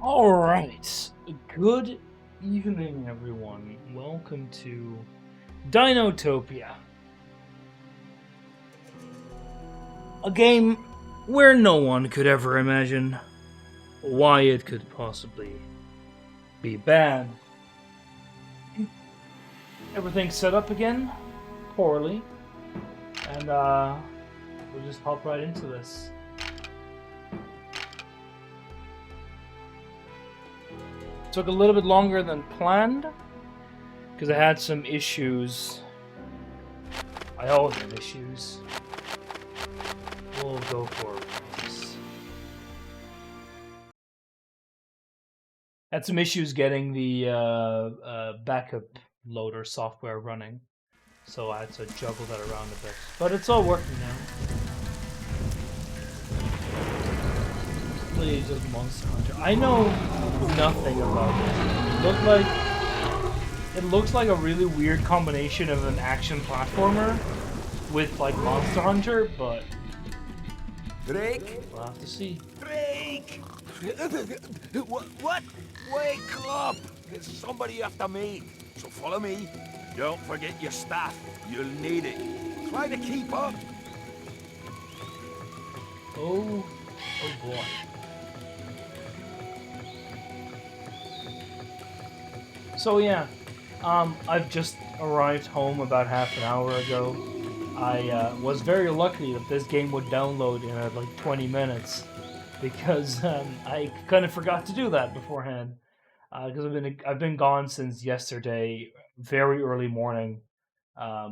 Alright, good evening everyone. Welcome to Dinotopia. A game where no one could ever imagine why it could possibly be bad. Everything's set up again, poorly, and we'll just hop right into this. Took a little bit longer than planned because I had some issues. I always have issues. We'll go for this. Had some issues getting the backup loader software running, so I had to juggle that around a bit. But it's all working now. Please, just Monster Hunter. I know nothing about it. It looks like a really weird combination of an action platformer with like Monster Hunter, but Drake? we'll have to see. Drake! What? Wake up! There's somebody after me. So follow me. Don't forget your staff. You'll need it. Try to keep up. Oh boy. So yeah, I've just arrived home about half an hour ago. I was very lucky that this game would download in like 20 minutes, because I kind of forgot to do that beforehand. Because I've been gone since yesterday, very early morning. So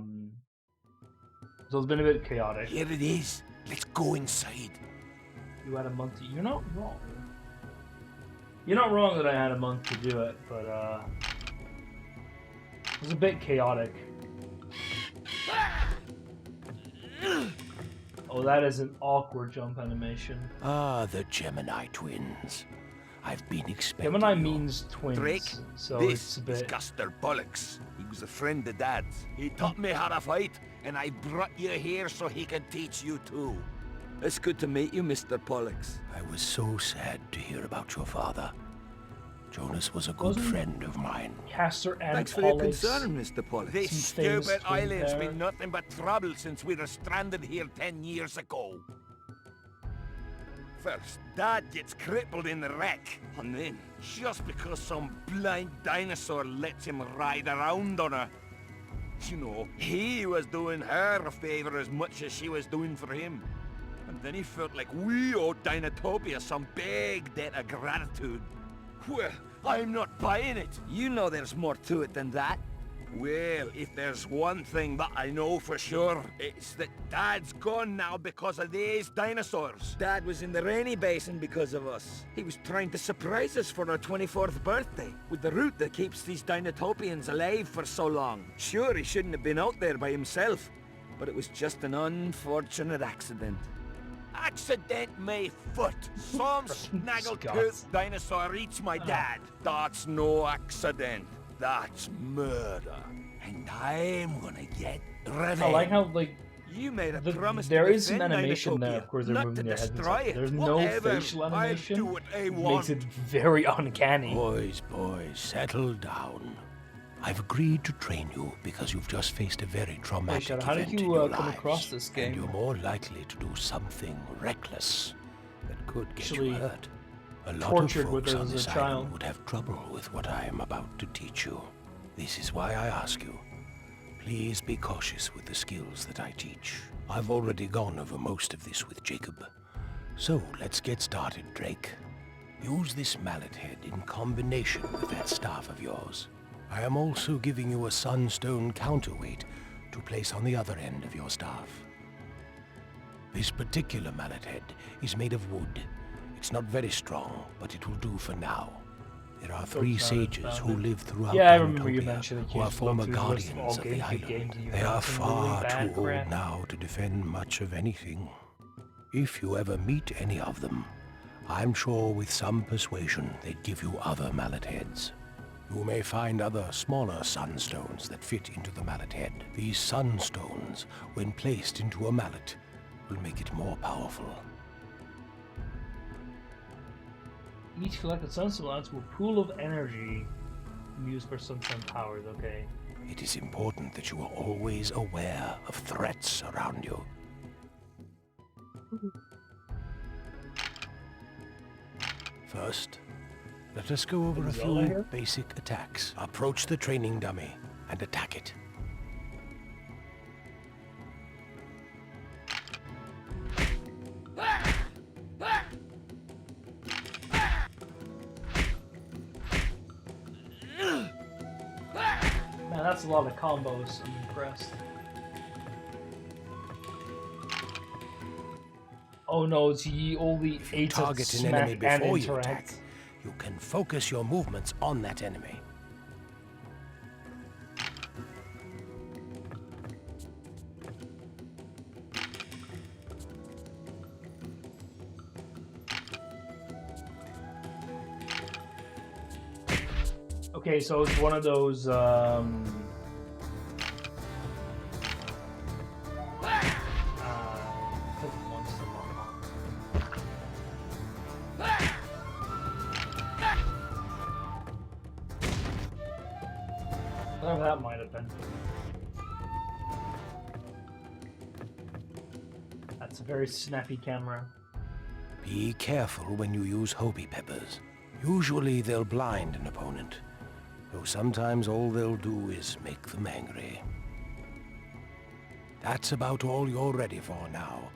it's been a bit chaotic. Here it is. Let's go inside. You had a month to... You're not wrong. You're not wrong that I had a month to do it, but it was a bit chaotic. Oh, that is an awkward jump animation. Ah, the Gemini twins. I've been expecting Gemini you. means twins, Drake, so this it's a bit... is Custer Bollocks. He was a friend of Dad's. He taught me how to fight, and I brought you here so he can teach you too. It's good to meet you, Mr. Pollux. I was so sad to hear about your father. Jonas was a good friend of mine. Castor and Thanks for your Pollux. concern, Mr. Pollux. This Some famous stupid twin island's pair. been nothing but trouble since we were stranded here 10 years ago. First, Dad gets crippled in the wreck, and then, just because some blind dinosaur lets him ride around on her, you know, he was doing her a favor as much as she was doing for him. And then he felt like we owed Dinotopia some big debt of gratitude. Well, I'm not buying it. You know there's more to it than that. Well, if there's one thing that I know for sure, it's that Dad's gone now because of these dinosaurs. Dad was in the rainy basin because of us. He was trying to surprise us for our 24th birthday, with the route that keeps these Dinotopians alive for so long. Sure, he shouldn't have been out there by himself, but it was just an unfortunate accident. Accident my foot. Some snaggletooth dinosaur eats my dad. That's no accident. That's murder. And I'm gonna get revenge. I like how, like, You made a promise there to is some defend animation there. Dinotopia, Of course, they're not moving to their heads. destroy it. There's Whatever. no facial I'll animation. do what I It want. makes it very uncanny. Boys, settle down. I've agreed to train you because you've just faced a very traumatic Shadow, how did event in you your come lives, across this and game? you're more likely to do something reckless that could get Actually you hurt. A lot of tortured with folks it on as a this child. island would have trouble with what I am about to teach you. This is why I ask you. Please be cautious with the skills that I teach. I've already gone over most of this with Jacob. So let's get started, Drake. Use this mallet head in combination with that staff of yours. I am also giving you a sunstone counterweight to place on the other end of your staff. This particular mallet head is made of wood. It's not very strong, but it will do for now. There are three sages who live throughout Yeah, I remember you Dinotopia mentioned that who you are used to look former through the list of all guardians of the games island. you They have are some really far bad too crap. old now to defend much of anything. If you ever meet any of them, I'm sure with some persuasion they'd give you other mallet heads. You may find other smaller sunstones that fit into the mallet head. These sunstones, when placed into a mallet, will make it more powerful. Each collected sunstone adds to a pool of energy used for sunstone powers. Okay. It is important that you are always aware of threats around you. First, let us go over a few basic attacks. Approach the training dummy and attack it. Man, that's a lot of combos. I'm impressed. Oh no, it's ye only If you eight target an enemy before you attack, you can focus your movements on that enemy. Okay, so it's one of those whatever that might have been. That's a very snappy camera. Be careful when you use Hobie peppers. Usually they'll blind an opponent, though sometimes all they'll do is make them angry. That's about all you're ready for now.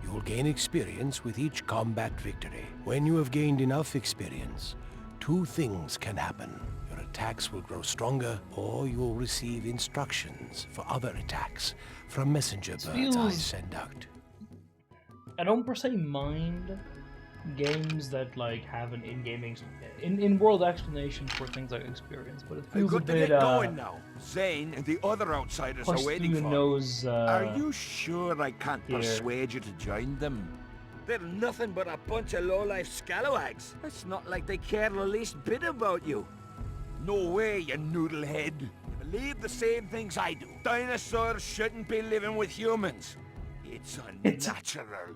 You'll gain experience with each combat victory. When you have gained enough experience, two things can happen. Your attacks will grow stronger, or you'll receive instructions for other attacks from messenger birds I send out. I don't per se mind games that like have an in-game in-world explanation for things like experience, but it feels a good to bit get going now. Zane and the other outsiders are waiting for nose, Are you sure I can't persuade you to join them? They're nothing but a bunch of low-life scalawags. It's not like they care the least bit about you. No way, you noodlehead. You believe the same things I do. Dinosaurs shouldn't be living with humans. It's unnatural.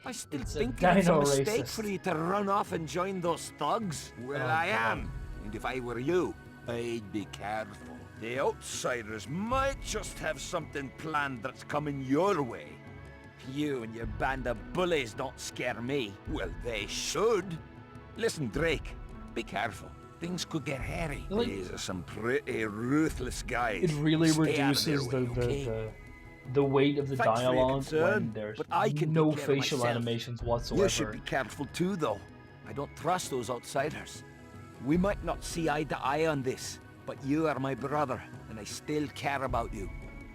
I still It's think a it's a dino mistake racist. for you to run off and join those thugs. Well, I am. And if I were you, I'd be careful. The outsiders might just have something planned that's coming your way. You and your band of bullies don't scare me. Well, they should. Listen, Drake, be careful. Things could get hairy. Like, These are some pretty ruthless guys. it really Stay out of their reduces way, okay? the weight of the Thanks for your dialogue concern, when there's but I can no take care of facial myself. animations You whatsoever. should be careful too, though. I don't trust those outsiders. We might not see eye to eye on this, but you are my brother, and I still care about you.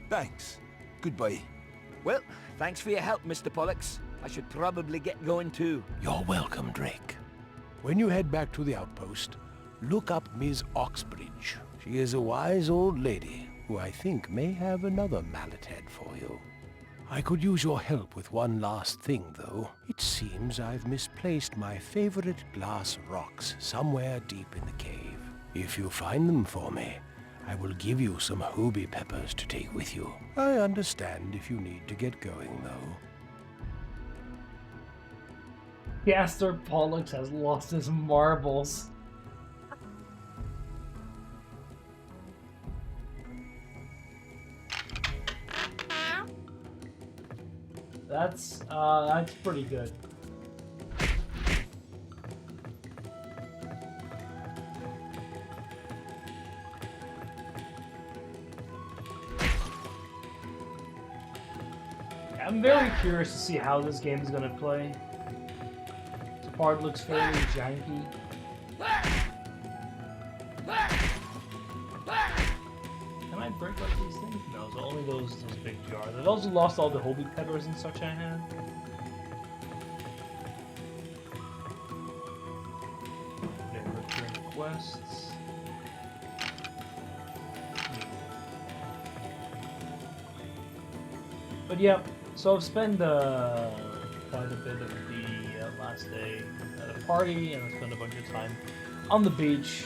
Thanks. Goodbye. Well, thanks for your help, Mr. Pollux. I should probably get going too. You're welcome, Drake. When you head back to the outpost, look up Ms. Oxbridge. She is a wise old lady who I think may have another mallet head for you. I could use your help with one last thing, though. It seems I've misplaced my favorite glass rocks somewhere deep in the cave. If you find them for me, I will give you some Hobie peppers to take with you. I understand if you need to get going, though. Gaster Pollux has lost his marbles. That's pretty good. I'm very curious to see how this game is gonna play. This part looks fairly janky. Can I break up these things? No, so only those big jars. I've also lost all the Hobie peppers and such I had. Okay, return quests. But yeah, so I've spent quite a bit of the last day at a party, and I spent a bunch of time on the beach.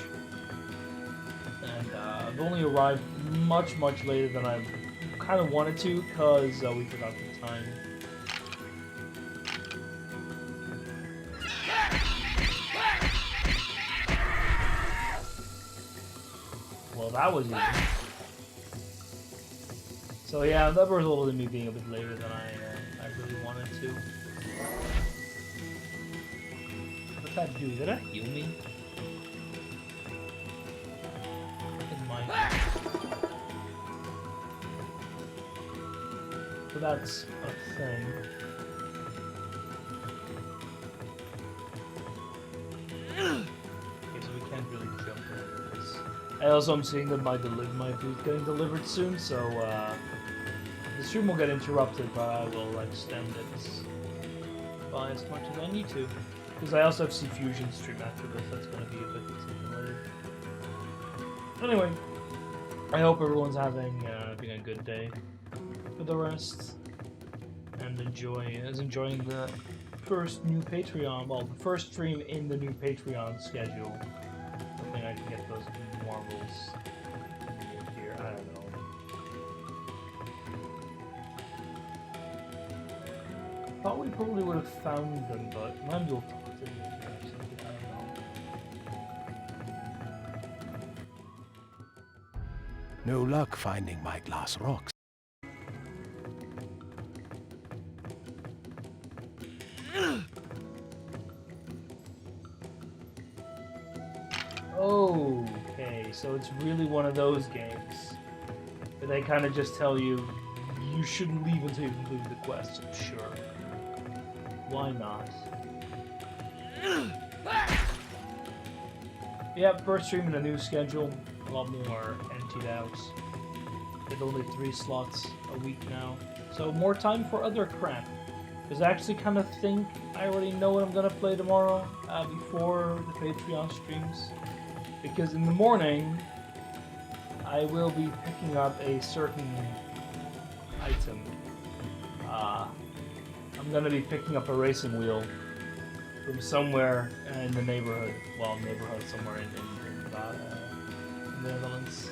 And I've only arrived much later than I kind of wanted to, because we forgot the time. that was easy. So yeah, that resulted in me being a bit later than I really wanted to. What's that do? Did that heal me? It might. So that's a thing. Okay, so we can't really jump over this. I also am seeing that my food's getting delivered soon, so the stream will get interrupted, but I will extend it by as much as I need to. Because I also have C-Fusion stream after this, that's going to be a bit later. Anyway, I hope everyone's having a good day for the rest, and enjoying the first new Patreon, well, the first stream in the new Patreon schedule. Hoping I can get those marbles here, I don't know. Thought we probably would have found them, but maybe we'll talk to them or something, I don't know. No luck finding my glass rocks. Okay, so it's really one of those games where they kind of just tell you you shouldn't leave until you complete the quest. Sure. Why not? Yeah, first stream in a new schedule. A lot more emptied out. With only 3 slots a week now. So more time for other crap. Because I actually kind of think I already know what I'm going to play tomorrow before the Patreon streams. Because in the morning, I will be picking up a certain item. I'm going to be picking up a racing wheel from somewhere in the neighborhood. Well, somewhere in the Netherlands.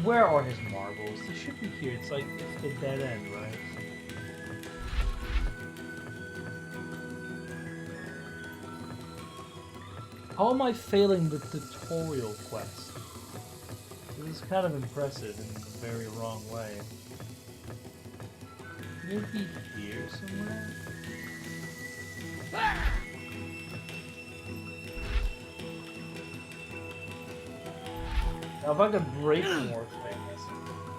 Where are his marbles? They should be here. It's the dead end, right? How am I failing the tutorial quest? This is kind of impressive in a very wrong way. Maybe here somewhere? Now if I could break more things.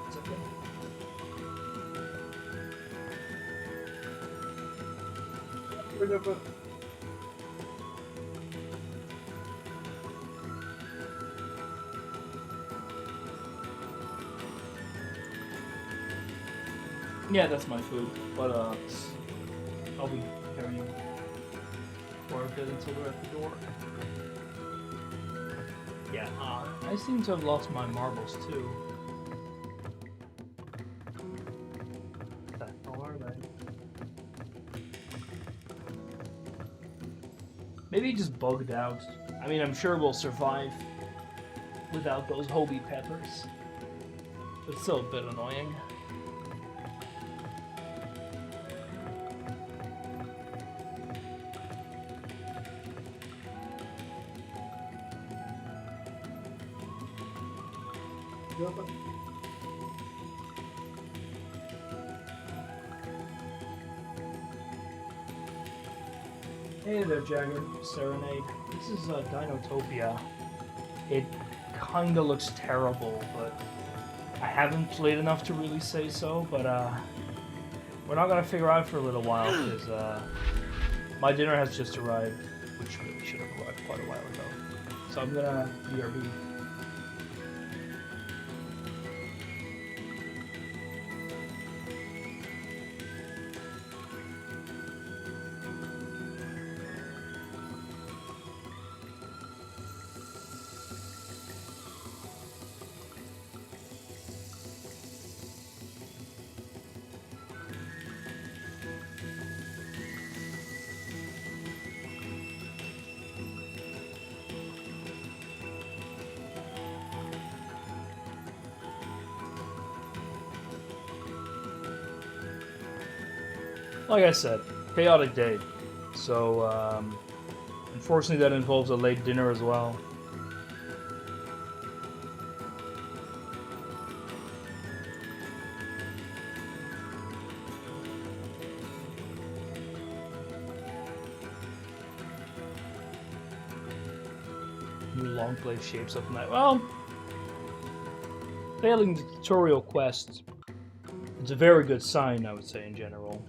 It's okay. Yeah, that's my food, but I'll be carrying for a bit until we're at the door. Yeah, I seem to have lost my marbles too. What the hell are they? Maybe just bugged out. I mean, I'm sure we'll survive without those Hobie peppers. It's still a bit annoying. Hey there, Jagger. Serenade. This is Dinotopia. It kinda looks terrible, but I haven't played enough to really say so, but we're not gonna figure out for a little while, because my dinner has just arrived, which really should have arrived quite a while ago. So I'm gonna BRB. Like I said, chaotic day. So, unfortunately that involves a late dinner as well. new long play shapes up tonight. Well, failing the tutorial quest, it's a very good sign, I would say, in general.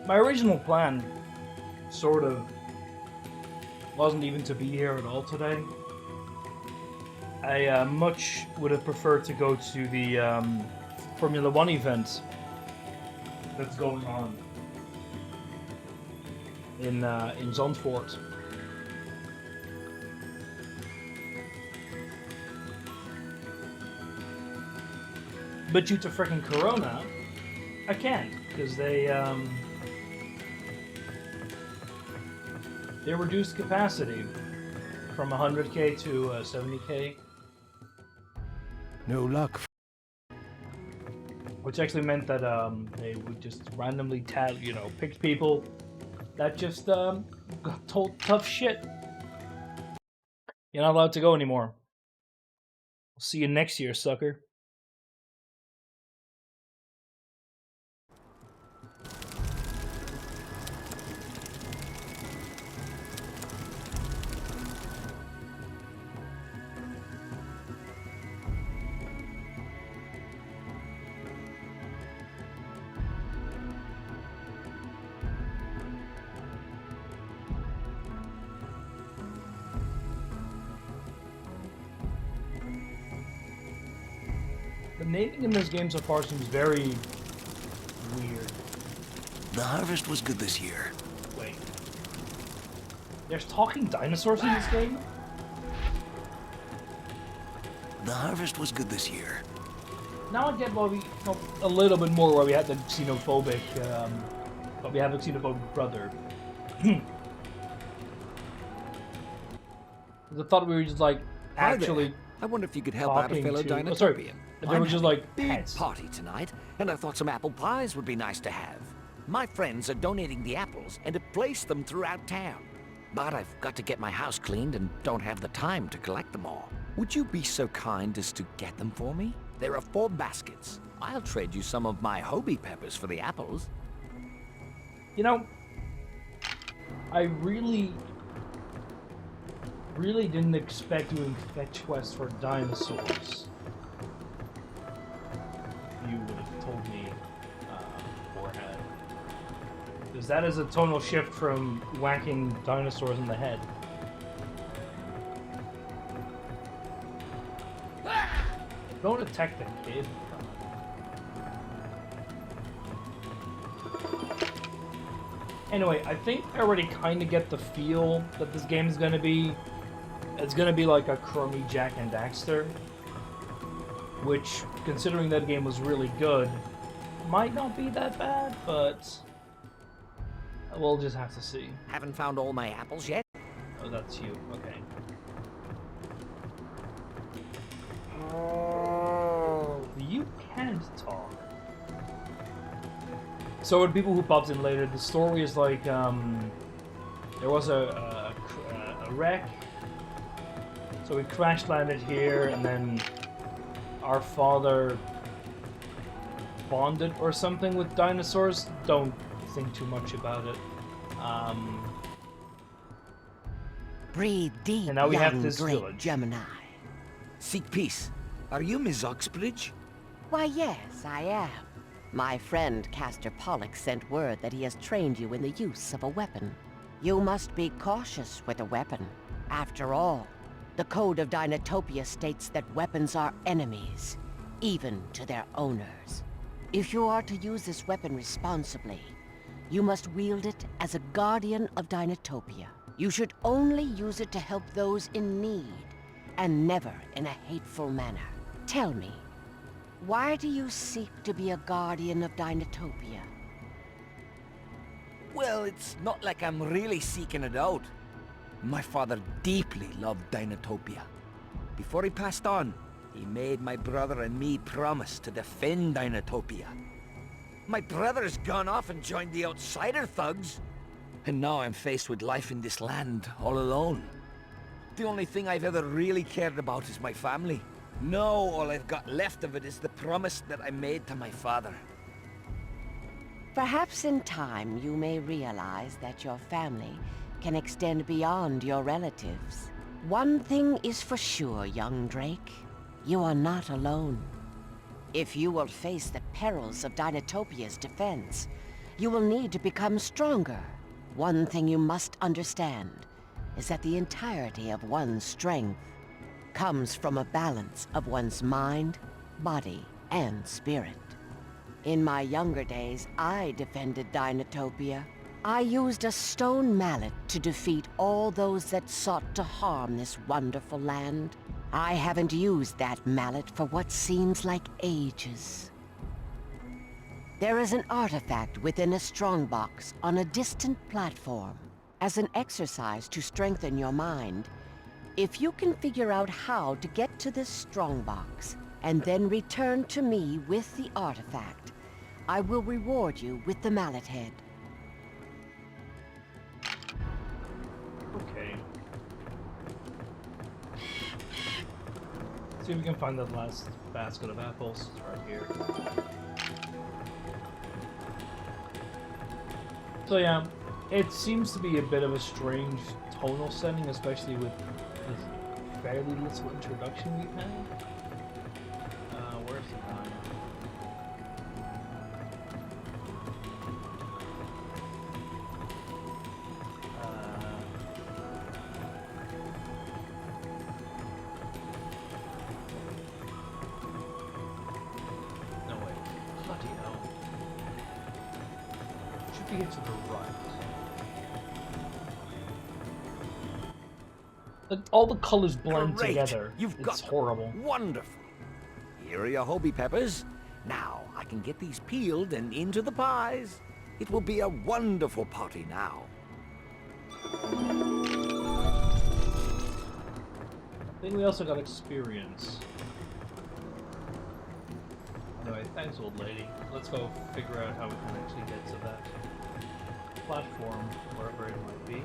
My original plan, sort of, wasn't even to be here at all today. I much would have preferred to go to the Formula 1 event that's going on in Zandvoort. But due to freaking Corona, I can't, because they reduced capacity from 100k to 70k. No luck. Which actually meant that they would just randomly pick people that just got told tough shit. You're not allowed to go anymore. I'll see you next year, sucker. The naming in this game so far seems very weird. The harvest was good this year. Wait. There's talking dinosaurs in this game? The harvest was good this year. Now I get why we a little bit more why we had the xenophobic but we have a xenophobic brother. I thought we were just like actually. Hi there. I wonder if you could help out a fellow Dinotopian. Oh, sorry. They were just like big pets. party tonight, and I thought some apple pies would be nice to have. My friends are donating the apples and have placed them throughout town. But I've got to get my house cleaned and don't have the time to collect them all. Would you be so kind as to get them for me? There are 4 baskets. I'll trade you some of my Hobie peppers for the apples. You know, I really didn't expect doing fetch quests for dinosaurs. You would have told me beforehand. Because that is a tonal shift from whacking dinosaurs in the head. Don't attack the kid. Anyway, I think I already kind of get the feel that this game is going to be. It's going to be like a crummy Jack and Daxter. Which, considering that game was really good, might not be that bad, but we'll just have to see. Haven't found all my apples yet? Oh, that's you. Okay. You can't talk. So, the people who popped in later, the story is like, there was a wreck. So we crash landed here, and then our father bonded or something with dinosaurs. Don't think too much about it. Breathe deep, And now we have young this great village. Gemini. Seek peace. Are you Miss Oxbridge? Why, yes, I am. My friend Castor Pollock sent word that he has trained you in the use of a weapon. You must be cautious with a weapon. After all, the Code of Dinotopia states that weapons are enemies, even to their owners. If you are to use this weapon responsibly, you must wield it as a guardian of Dinotopia. You should only use it to help those in need, and never in a hateful manner. Tell me, why do you seek to be a guardian of Dinotopia? Well, it's not like I'm really seeking it out. My father deeply loved Dinotopia. Before he passed on, He made my brother and me promise to defend Dinotopia. My brother's gone off and joined the outsider thugs. And now I'm faced with life in this land, all alone. The only thing I've ever really cared about is my family. Now all I've got left of it is the promise that I made to my father. Perhaps in time you may realize that your family can extend beyond your relatives. One thing is for sure, young Drake. You are not alone. If you will face the perils of Dinotopia's defense, you will need to become stronger. One thing you must understand is that the entirety of one's strength comes from a balance of one's mind, body, and spirit. In my younger days, I defended Dinotopia. I used a stone mallet to defeat all those that sought to harm this wonderful land. I haven't used that mallet for what seems like ages. There is an artifact within a strongbox on a distant platform. As an exercise to strengthen your mind, if you can figure out how to get to this strongbox and then return to me with the artifact, I will reward you with the mallet head. Okay. See if we can find the last basket of apples. It's right here. So yeah, it seems to be a bit of a strange tonal setting, especially with the fairly little introduction we've had. Where's the time? No wait, bloody hell. Should be to the right. All the colors blend Great. together. You've It's got horrible. Wonderful. Here are your Hobie peppers. Now I can get these peeled and into the pies. It will be a wonderful party now. I think we also got experience. Anyway, thanks, old lady. Let's go figure out how we can actually get to that platform, wherever it might be.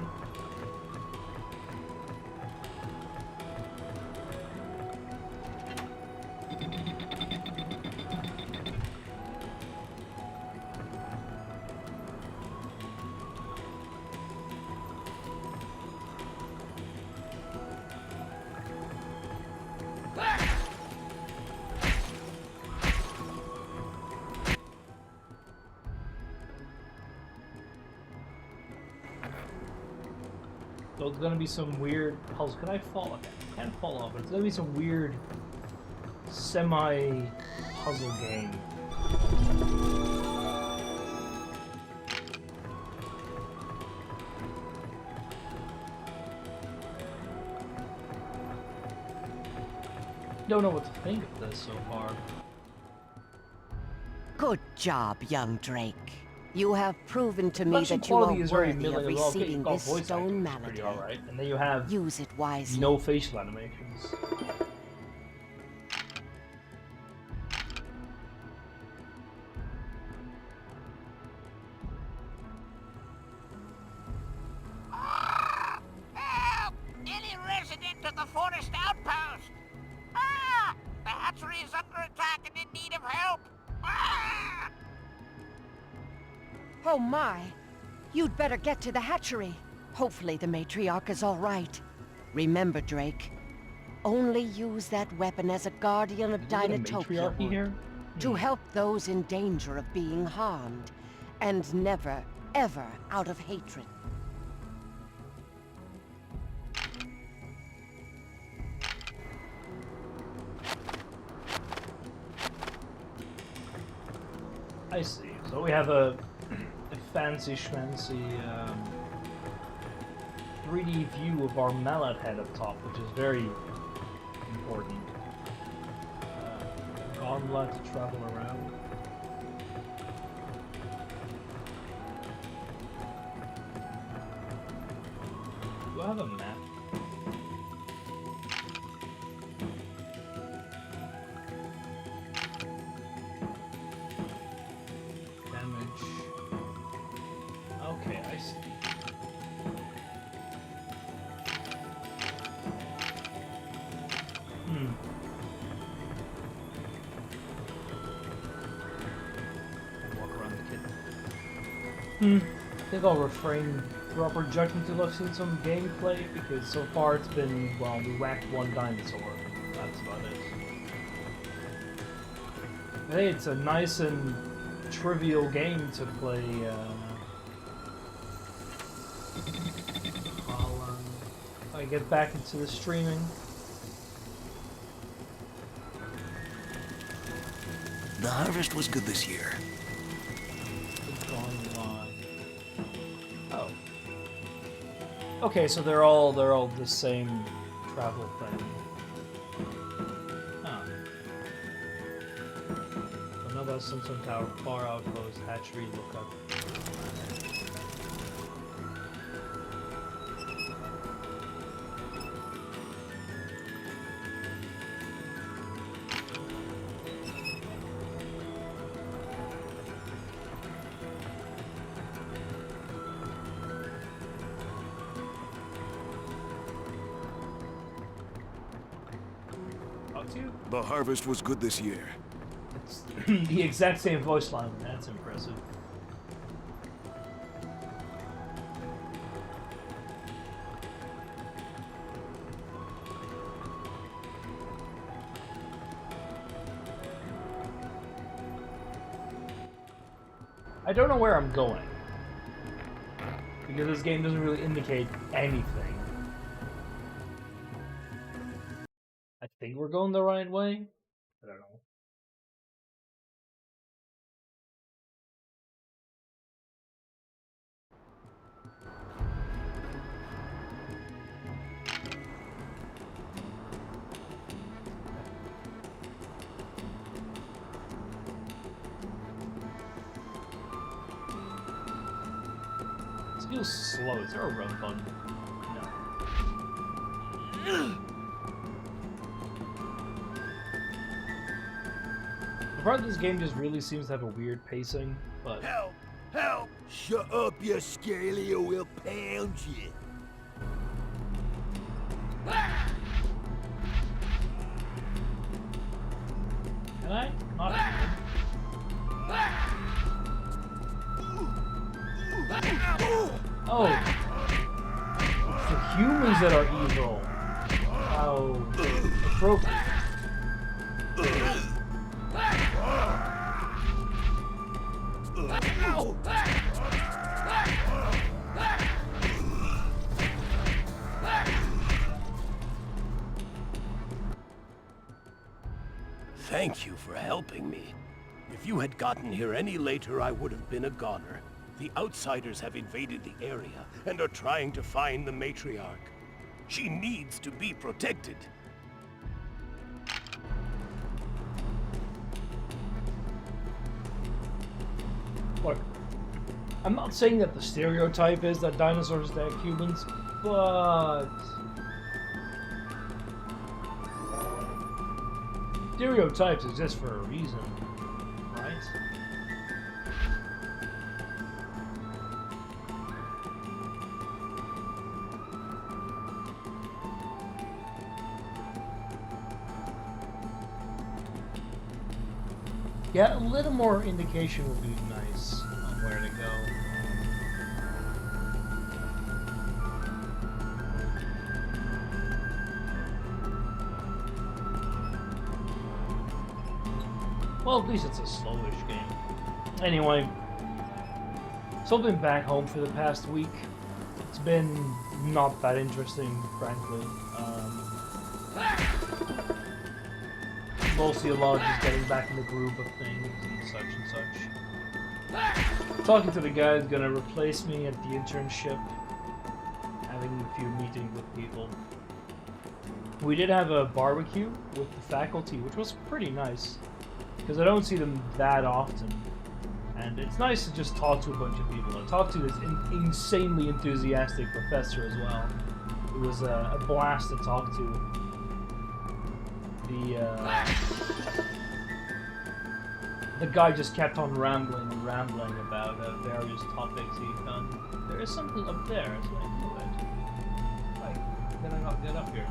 So it's gonna be some weird puzzle. Can I fall? I can't fall off, but it's gonna be some weird semi-puzzle game. Don't know what to think of this so far. Good job, young Drake. You have proven to me Production that you are quality is very worthy of middling as well. Okay, receiving this voice stone acting is mallet pretty head. alright, and then you have Use it wisely. no facial animations. Help! Any resident of the forest outpost! Ah! The hatchery is under attack and in need of help! Ah! Oh my! You'd better get to the hatchery. Hopefully the matriarch is all right. Remember, Drake, only use that weapon as a guardian of Is there a Dinotopia matriarchy would, here? to help those in danger of being harmed, and never, ever out of hatred. I see. So we have a fancy schmancy 3D view of our mallet head up top, which is very important. Gauntlet to travel around. Do I have a map? I think I'll refrain proper judgment until I've seen some gameplay, because so far it's been, well, we whacked one dinosaur. That's about it. Hey, it's a nice and trivial game to play, while I get back into the streaming. The harvest was good this year. It's gone live. Oh. Okay, so they're all the same travel thing. Huh. Another Simpson Tower, far outpost, hatchery, look up. The harvest was good this year. It's the exact same voice line. That's impressive. I don't know where I'm going, because this game doesn't really indicate anything. I think we're going the right way. I don't know. It feels slow. Is there a run button? No. The part of this game just really seems to have a weird pacing, but... Help! Help! Shut up, you scaly, or we'll pound you. Can I? Not Oh! It's the humans that are evil. How appropriate. Thank you for helping me. If you had gotten here any later, I would have been a goner. The outsiders have invaded the area and are trying to find the matriarch. She needs to be protected. Look, I'm not saying that the stereotype is that dinosaurs attack humans, but... stereotypes exist for a reason, right? Yeah, a little more indication would be nice on where to go. Well, at least it's a slowish game. Anyway, so I've been back home for the past week. It's been not that interesting, frankly. Mostly a lot of just getting back in the groove of things and such and such. Talking to the guy who's gonna replace me at the internship. Having a few meetings with people. We did have a barbecue with the faculty, which was pretty nice. Because I don't see them that often. And it's nice to just talk to a bunch of people. I talked to this insanely enthusiastic professor as well. It was a blast to talk to. The guy just kept on rambling and rambling about various topics he'd done. There is something up there, so I know it. Like, can I not get up here?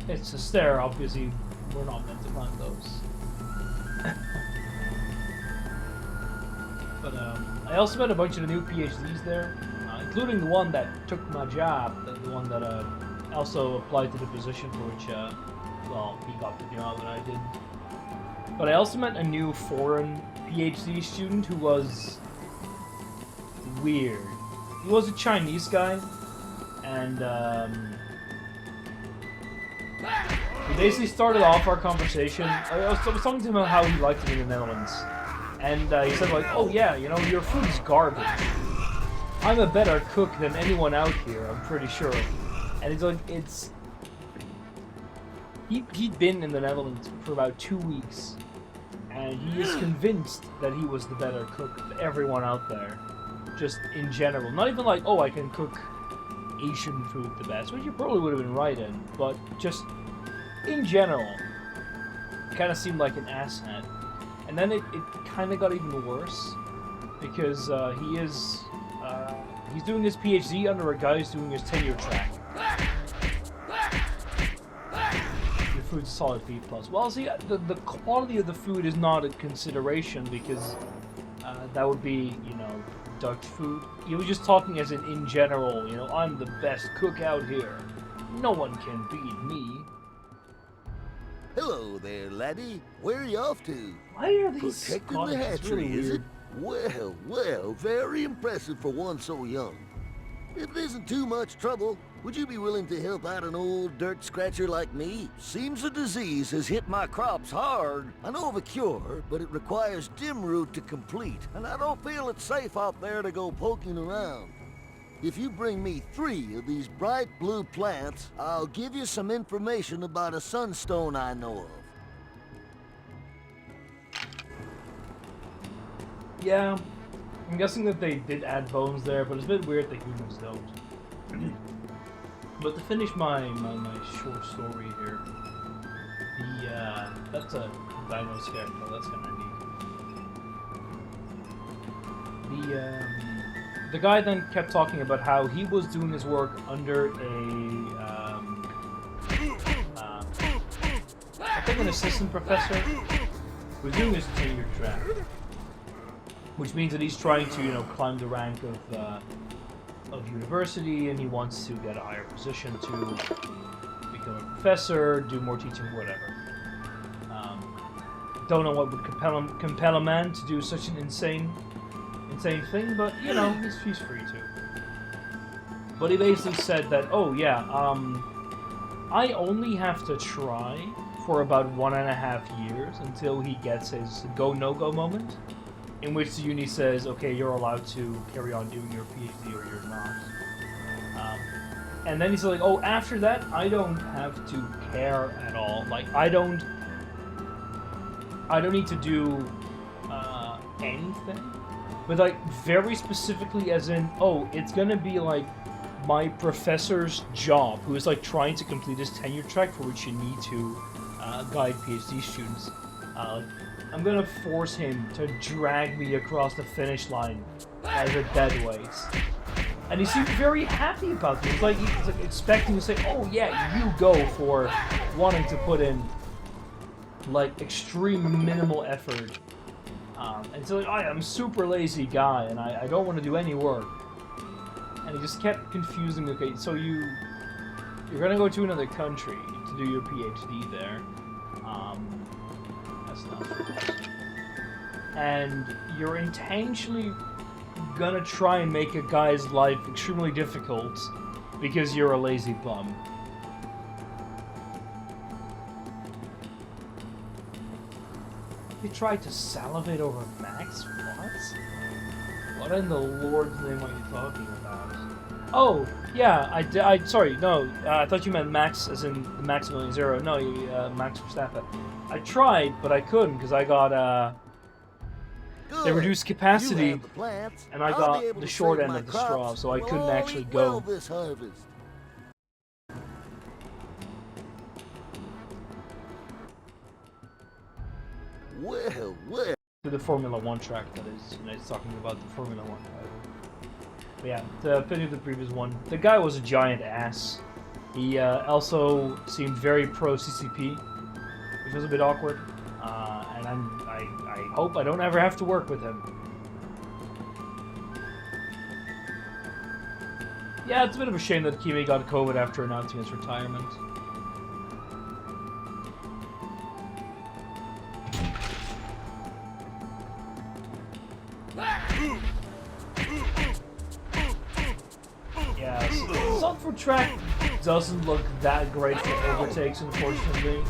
It's a stair, obviously. We're not meant to climb those. But I also met a bunch of the new PhDs there, including the one that took my job, the one that also applied to the position for which, well, he got the job and I didn't. But I also met a new foreign PhD student who was weird. He was a Chinese guy, and he basically started off our conversation. I was talking to him about how he liked it in the Netherlands. And he said, like, oh yeah, you know, your food's garbage. I'm a better cook than anyone out here, I'm pretty sure. And he's like, it's... He'd been in the Netherlands for about 2 weeks. And he is convinced that he was the better cook of everyone out there. Just in general. Not even like, oh, I can cook Asian food the best, which you probably would have been right in. But just in general, kind of seemed like an asshat. And then it kind of got even worse, because he's doing his PhD under a guy who's doing his tenure track. Your food's solid B+. Well, see, the quality of the food is not a consideration, because that would be, you know, Dutch food. He was just talking as in general, you know, I'm the best cook out here. No one can beat me. Hello there, laddie. Where are you off to? Why are these Protecting Scottish? the It's hatchery, really is it? weird. Well, very impressive for one so young. If it isn't too much trouble, would you be willing to help out an old dirt scratcher like me? Seems a disease has hit my crops hard. I know of a cure, but it requires dim root to complete, and I don't feel it's safe out there to go poking around. If you bring me 3 of these bright blue plants, I'll give you some information about a sunstone I know of. Yeah, I'm guessing that they did add bones there, but it's a bit weird that humans don't. But to finish my short story here, that's a dino scarecrow, that's kind of neat. The guy then kept talking about how he was doing his work under I think an assistant professor who was doing his tenure track, which means that he's trying to, you know, climb the rank of university, and he wants to get a higher position to become a professor, do more teaching, whatever. Don't know what would compel a man to do such an insane thing, but, you know, he's free to. But he basically said that, oh yeah, I only have to try for about 1.5 years until he gets his go-no-go moment, in which the uni says, okay, you're allowed to carry on doing your PhD or you're not. And then he's like, oh, after that, I don't have to care at all. Like, I don't need to do anything. But, like, very specifically as in, oh, it's gonna be, like, my professor's job, who is, like, trying to complete his tenure track, for which you need to guide PhD students. I'm gonna force him to drag me across the finish line as a dead weight. And he seemed very happy about this. He's like expecting to say, oh yeah, you go for wanting to put in, like, extreme minimal effort. And so, like, I'm a super lazy guy, and I don't want to do any work. And he just kept confusing, okay, so you're gonna go to another country to do your PhD there. That's not. And you're intentionally gonna try and make a guy's life extremely difficult because you're a lazy bum. They tried to salivate over Max? What? What in the Lord's name are you talking about? Oh, yeah, sorry, no, I thought you meant Max as in the Maximilian Zero. No, Max Verstappen. I tried, but I couldn't, because I got, they reduced capacity, and I got the short end of the straw, so I couldn't actually go. This harvest. Well. To the Formula 1 track, that is. And it's talking about the Formula 1 driver. But yeah, to finish the previous one, the guy was a giant ass. He also seemed very pro-CCP, which was a bit awkward. And I hope I don't ever have to work with him. Yeah, it's a bit of a shame that Kimi got COVID after announcing his retirement. Yeah, Sunford track doesn't look that great for overtakes, unfortunately.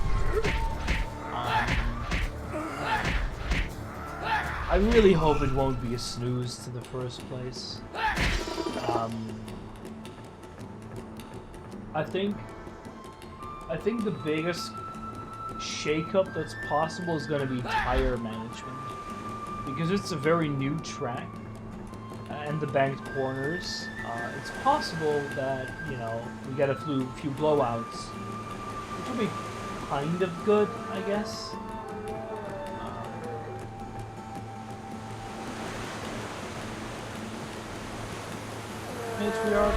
I really hope it won't be a snooze to the first place. I think the biggest shakeup that's possible is going to be tire management, because it's a very new track and the banked corners. It's possible that, you know, we get a few blowouts, which will be kind of good, I guess. Matriarch.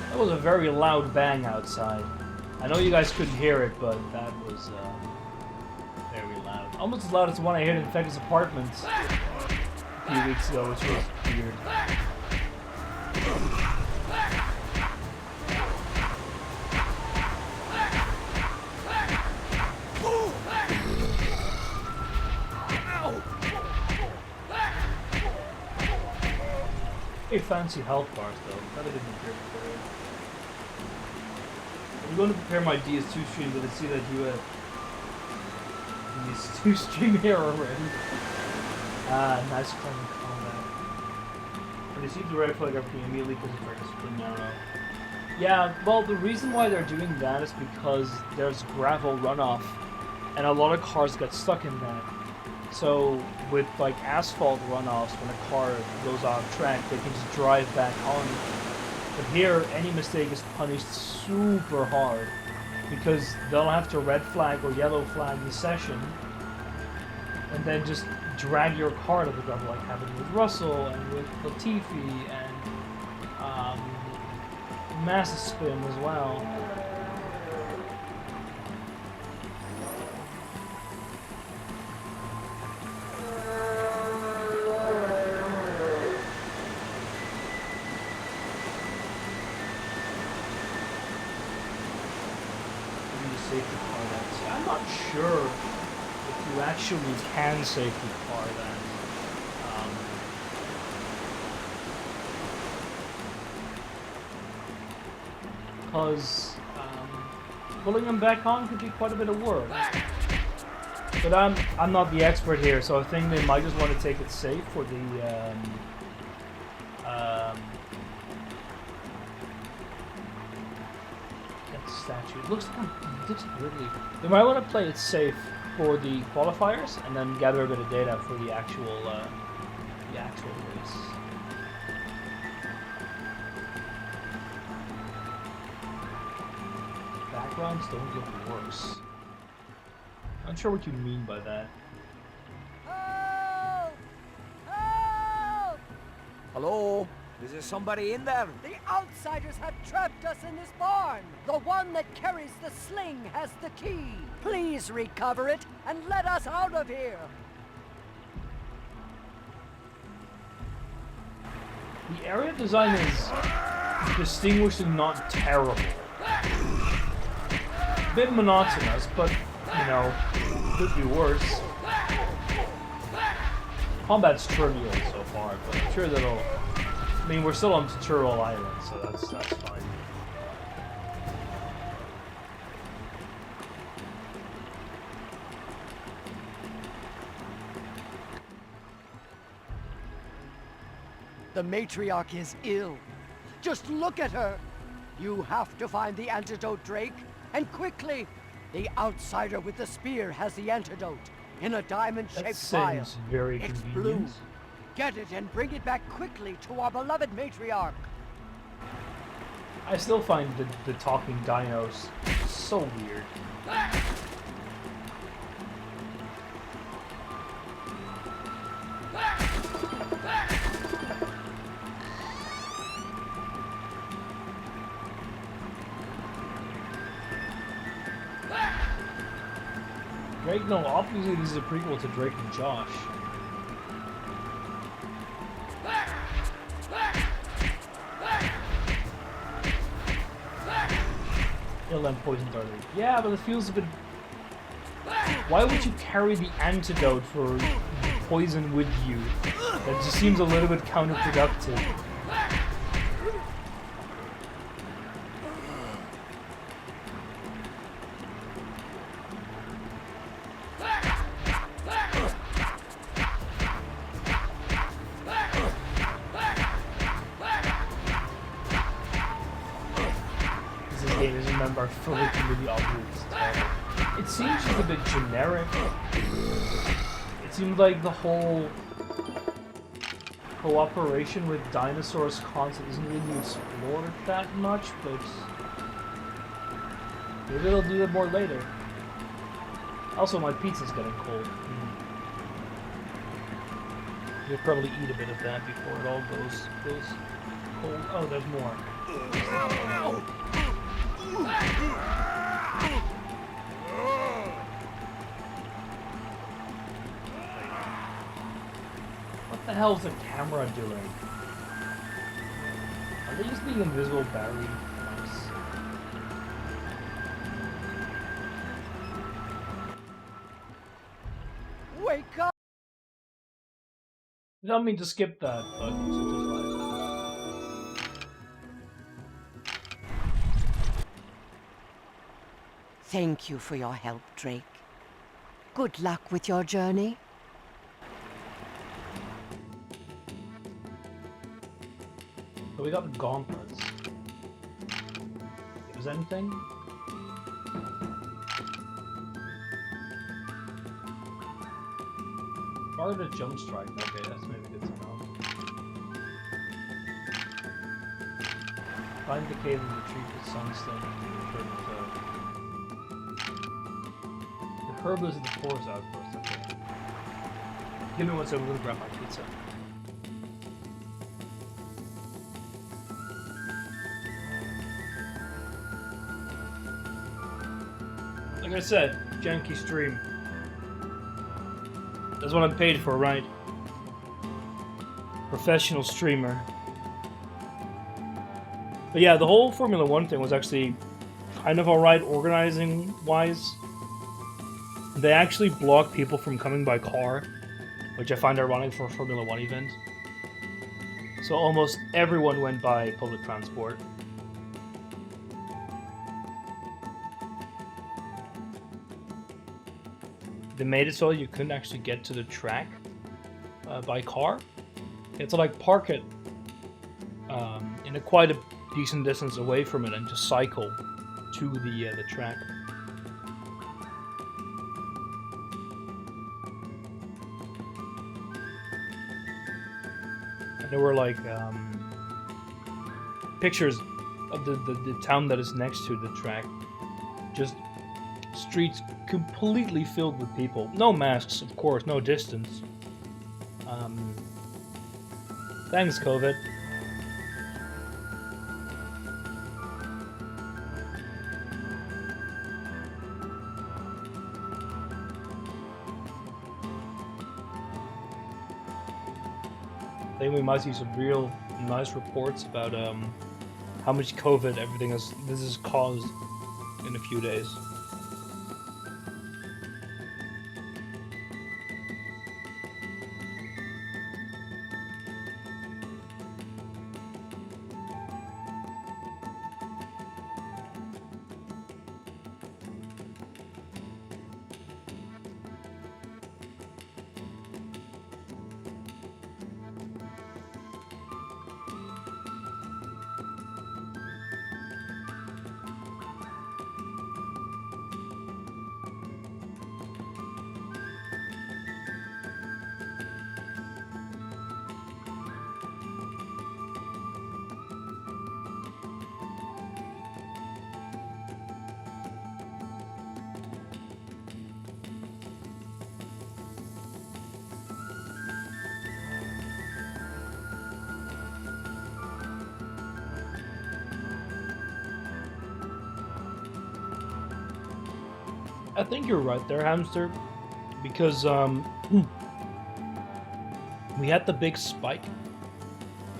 That was a very loud bang outside. I know you guys couldn't hear it, but that was very loud. Almost as loud as the one I heard in Fega's apartments a few weeks ago, which was weird. Very fancy health bars, though. That I didn't prepare before. I'm going to prepare my DS2 stream, but I see that you have DS2 stream here already. Nice clean combat. And they seem to red flag everything immediately because it's very spin narrow. Yeah, well, the reason why they're doing that is because there's gravel runoff, and a lot of cars get stuck in that. So with like asphalt runoffs, when a car goes off track, they can just drive back on. But here, any mistake is punished super hard, because they'll have to red flag or yellow flag the session, and then just drag your car to the gravel, like happened with Russell and with Latifi and Massive Spin as well. I'm not sure if you actually can safety car that. Because pulling them back on could be quite a bit of work. But I'm not the expert here, so I think they might just want to take it safe for the statue. It looks weirdly. They might want to play it safe for the qualifiers and then gather a bit of data for the actual race. Backgrounds don't look worse. Not sure what you mean by that. Help! Help! Hello? Is there somebody in there? The outsiders have trapped us in this barn. The one that carries the sling has the key. Please recover it and let us out of here. The area design is distinguishing not terrible. A bit monotonous, but, you know, could be worse. Combat's trivial so far, but I'm sure that'll... I mean, we're still on Tutorial Island, so that's fine. The matriarch is ill. Just look at her. You have to find the antidote, Drake, and quickly. The outsider with the spear has the antidote in a diamond-shaped vial. That seems very It's convenient. blue. Get it and bring it back quickly to our beloved matriarch. I still find the talking dinos so weird. Drake? No, obviously this is a prequel to Drake and Josh. Ill and poison darter. Yeah, but it feels a bit... Why would you carry the antidote for poison with you? That just seems a little bit counterproductive. Are fully committed objects. It seems just a bit generic. It seems like the whole cooperation with dinosaurs concept isn't really explored that much, but maybe they'll do it more later. Also, my pizza's getting cold. You'll probably eat a bit of that before it all goes cold. Oh, there's more. What the hell is the camera doing? Are they just being invisible Barry? Nice. Wake up! I don't mean to skip that, but it's just like... Thank you for your help, Drake. Good luck with your journey. So we got gauntlets. Was anything? Or the jump strike. Okay, that's maybe good to know. Find the cave and retrieve the sunstone. The herb is in the forest outpost. Okay. Give me one second. I'm gonna grab my pizza. Like I said, janky stream. That's what I'm paid for, right? Professional streamer. But yeah, the whole Formula 1 thing was actually kind of alright organizing-wise. They actually blocked people from coming by car, which I find ironic for a Formula 1 event. So almost everyone went by public transport. They made it so you couldn't actually get to the track by car. You had to like park it in quite a decent distance away from it and just cycle to the track. And there were like pictures of the town that is next to the track. Just streets completely filled with people. No masks, of course, no distance. Thanks, COVID. I think we might see some real nice reports about how much COVID this has caused in a few days. I think you're right there, Hamster, because we had the big spike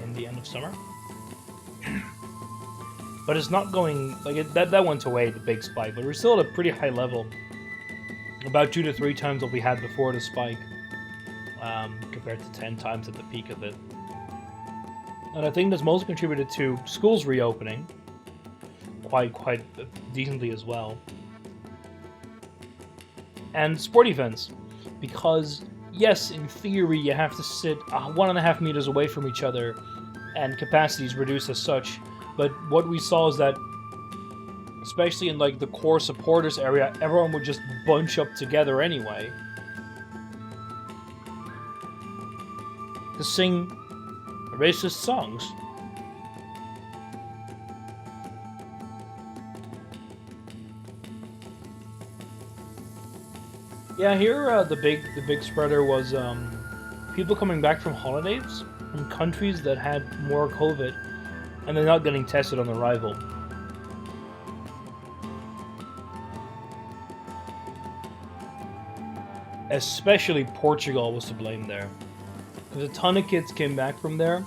in the end of summer, but it's not going like that went away, the big spike, but we're still at a pretty high level, about 2 to 3 times what we had before the spike, compared to 10 times at the peak of it. And I think that's mostly contributed to schools reopening quite decently as well. And sport events, because yes, in theory you have to sit 1.5 meters away from each other, and capacity is reduced as such. But what we saw is that, especially in like the core supporters area, everyone would just bunch up together anyway to sing racist songs. Yeah, here the big spreader was people coming back from holidays from countries that had more COVID, and they're not getting tested on arrival. Especially Portugal was to blame there, because a ton of kids came back from there,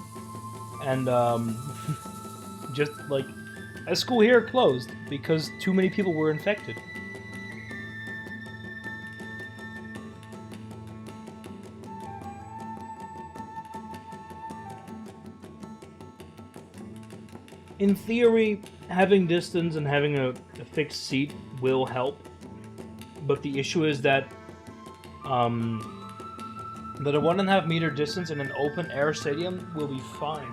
and just like a school here closed because too many people were infected. In theory, having distance and having a fixed seat will help, but the issue is that that a 1.5 meter distance in an open air stadium will be fine.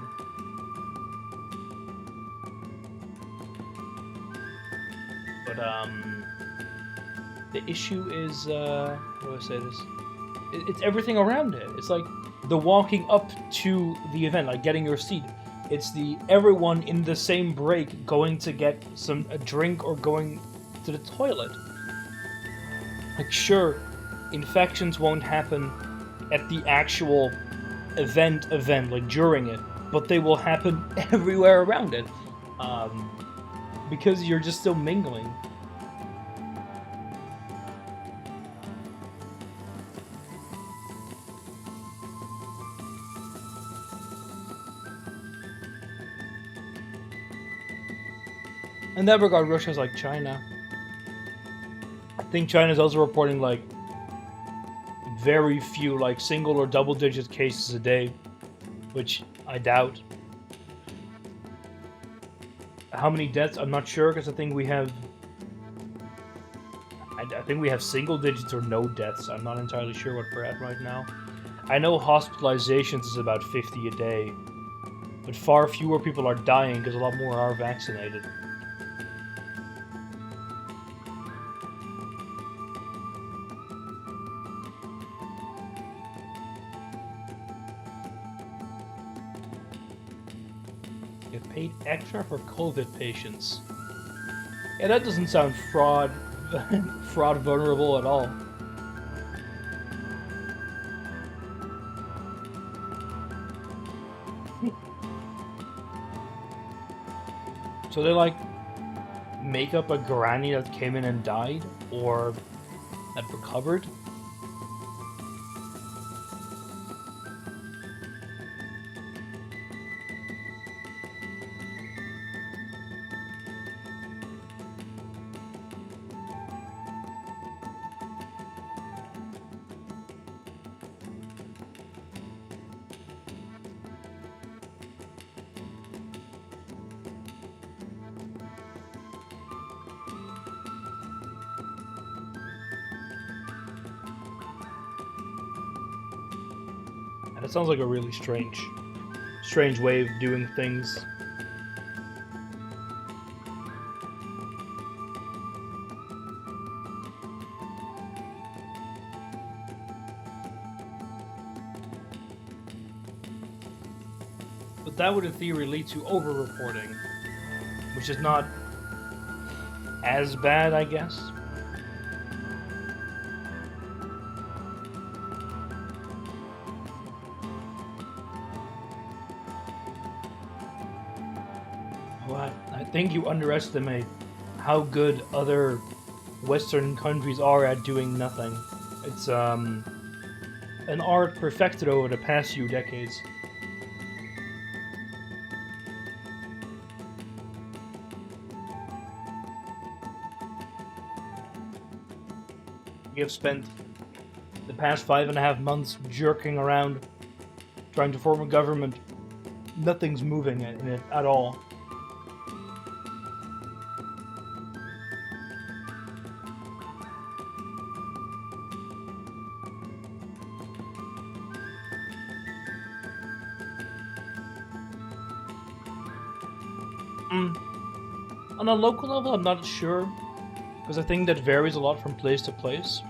But the issue is how do I say this? It's everything around it. It's like the walking up to the event, like getting your seat. It's the everyone in the same break going to get a drink or going to the toilet. Like, sure, infections won't happen at the actual event, like during it, but they will happen everywhere around it, because you're just still mingling. In that regard, Russia's like China. I think China's also reporting like very few, like single or double digit cases a day, which I doubt. How many deaths? I'm not sure, because I think we have single digits or no deaths. I'm not entirely sure what we're at right now. I know hospitalizations is about 50 a day, but far fewer people are dying because a lot more are vaccinated. Paid extra for COVID patients. Yeah, that doesn't sound fraud vulnerable at all. So they like make up a granny that came in and died or that recovered. That sounds like a really strange way of doing things. But that would in theory lead to over-reporting, which is not as bad, I guess. I think you underestimate how good other Western countries are at doing nothing. It's an art perfected over the past few decades. We have spent the past 5.5 months jerking around, trying to form a government. Nothing's moving in it at all. On a local level, I'm not sure, because I think that varies a lot from place to place.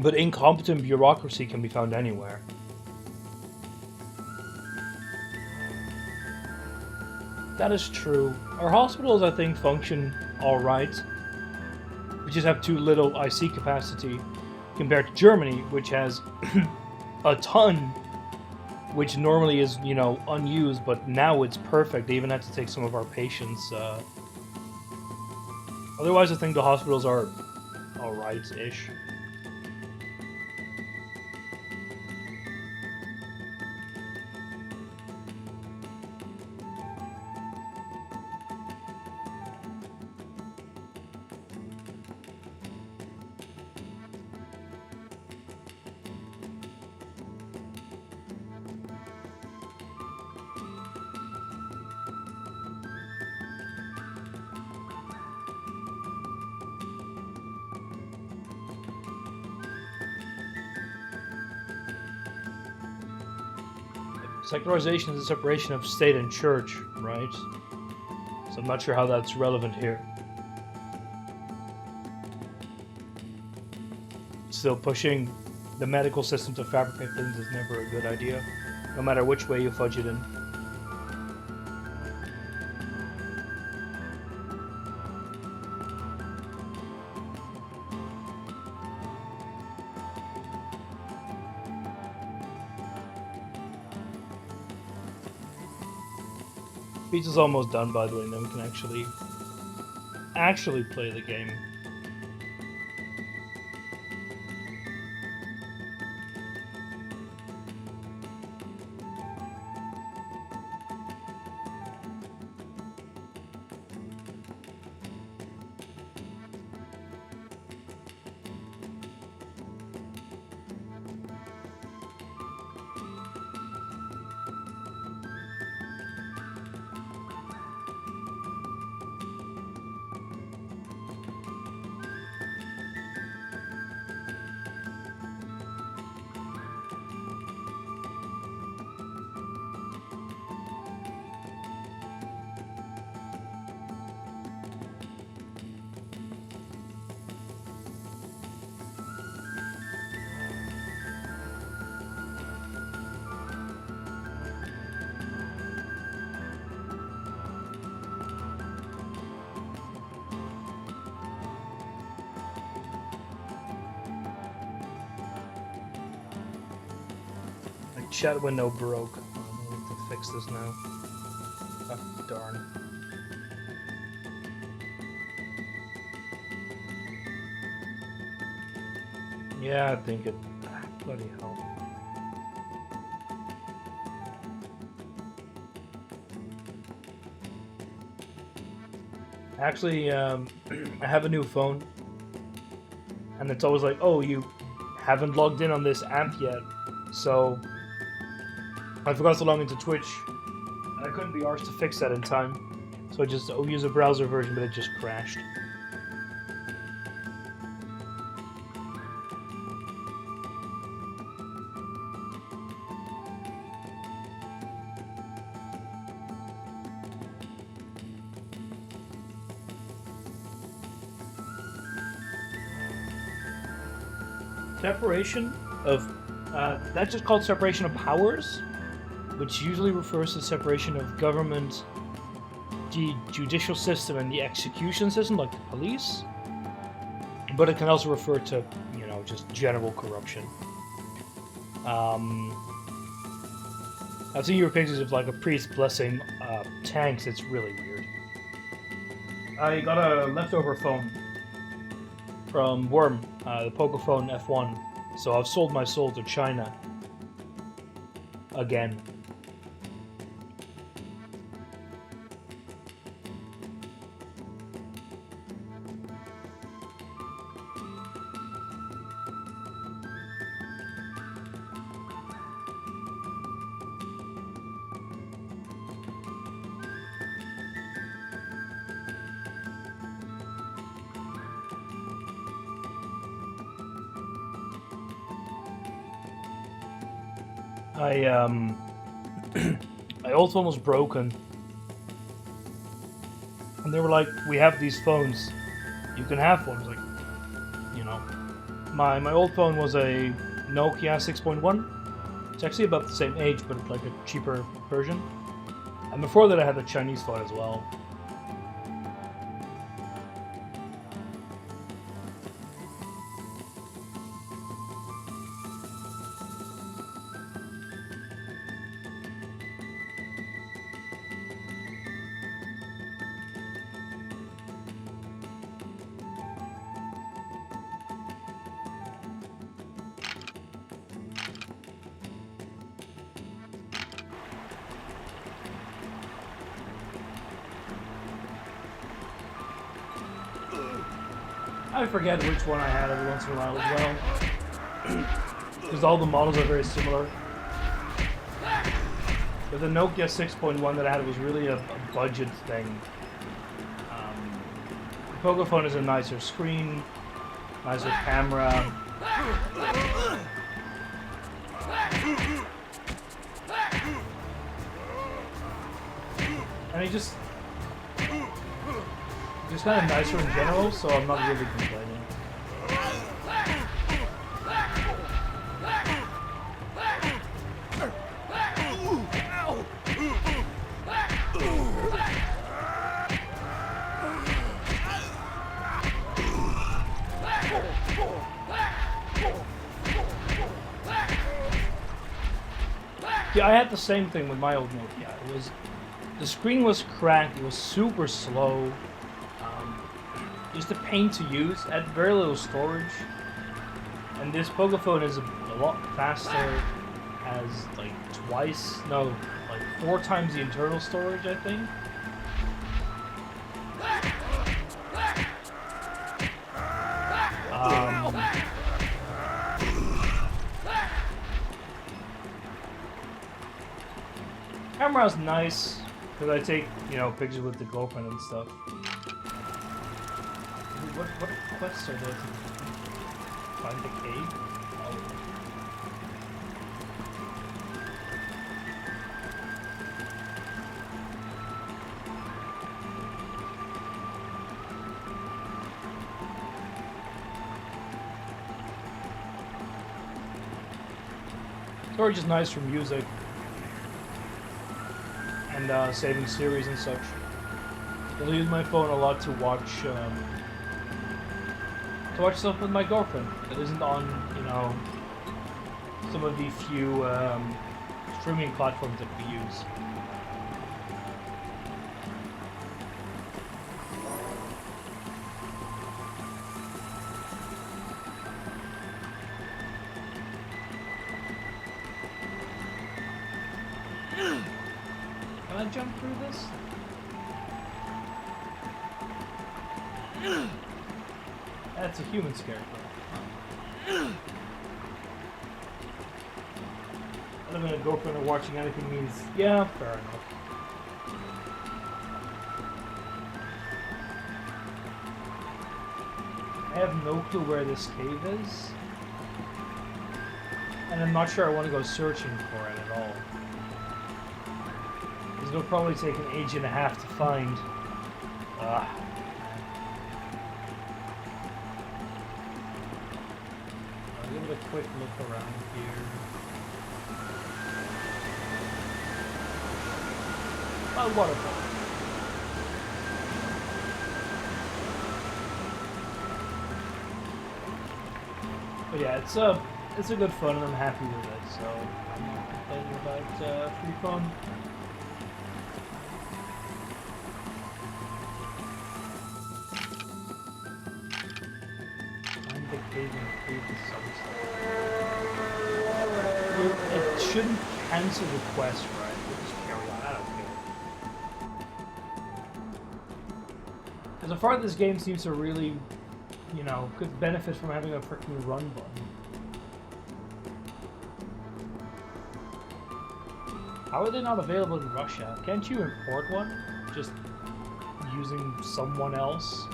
But incompetent bureaucracy can be found anywhere. That is true. Our hospitals, I think, function alright. We just have too little IC capacity compared to Germany, which has a ton, which normally is, you know, unused, but now it's perfect. They even had to take some of our patients. Otherwise, I think the hospitals are alright-ish. Secularization is a separation of state and church, right? So I'm not sure how that's relevant here. Still, pushing the medical system to fabricate things is never a good idea, no matter which way you fudge it in. Pizza's almost done, by the way, and then we can actually play the game. Chat window broke. I need to fix this now. Oh, darn. Yeah, I think it... bloody hell. Actually, I have a new phone. And it's always like, oh, you haven't logged in on this app yet. So... I forgot to log into Twitch, and I couldn't be arsed to fix that in time, so I just use a browser version, but it just crashed. Separation of, that's just called separation of powers, which usually refers to separation of government, the judicial system, and the execution system, like the police. But it can also refer to, you know, just general corruption. I've seen your pictures of like a priest blessing tanks. It's really weird. I got a leftover phone from Worm, the Pokephone F1. So I've sold my soul to China. Again. My old phone was broken, and they were like, "We have these phones. You can have one." I was like, you know, my old phone was a Nokia 6.1. It's actually about the same age, but it's like a cheaper version. And before that, I had a Chinese phone as well. I forget which one I had every once in a while as well. Because all the models are very similar. But the Nokia 6.1 that I had was really a budget thing. The Pokephone is a nicer screen, nicer camera. And it just kind of nicer in general, so I'm not really complaining. Yeah, I had the same thing with my old Nokia. The screen was cracked. It was super slow. Just a pain to use. Had very little storage. And this Pokephone is a lot faster. Has like like 4 times the internal storage, I think. Camera's nice because I take, pictures with the girlfriend and stuff. What quests are there to find the cave? Oh. Storage is nice for music and saving series and such. I use my phone a lot to watch stuff with my girlfriend that isn't on, some of the few streaming platforms that we use. Can I jump through this? That's a human scarecrow. Living a girlfriend or watching anything means, yeah, fair enough. I have no clue where this cave is. And I'm not sure I want to go searching for it at all. Because it'll probably take an age and a half to find. Give it a quick look around here. Oh, waterfall. But yeah, it's a good fun and I'm happy with it, so I'm not complaining about free fun. shouldn't cancel the quest, right? We'll just carry on. I don't care. And so far, this game seems to really, you know, could benefit from having a freaking run button. How are they not available in Russia? Can't you import one? Just using someone else?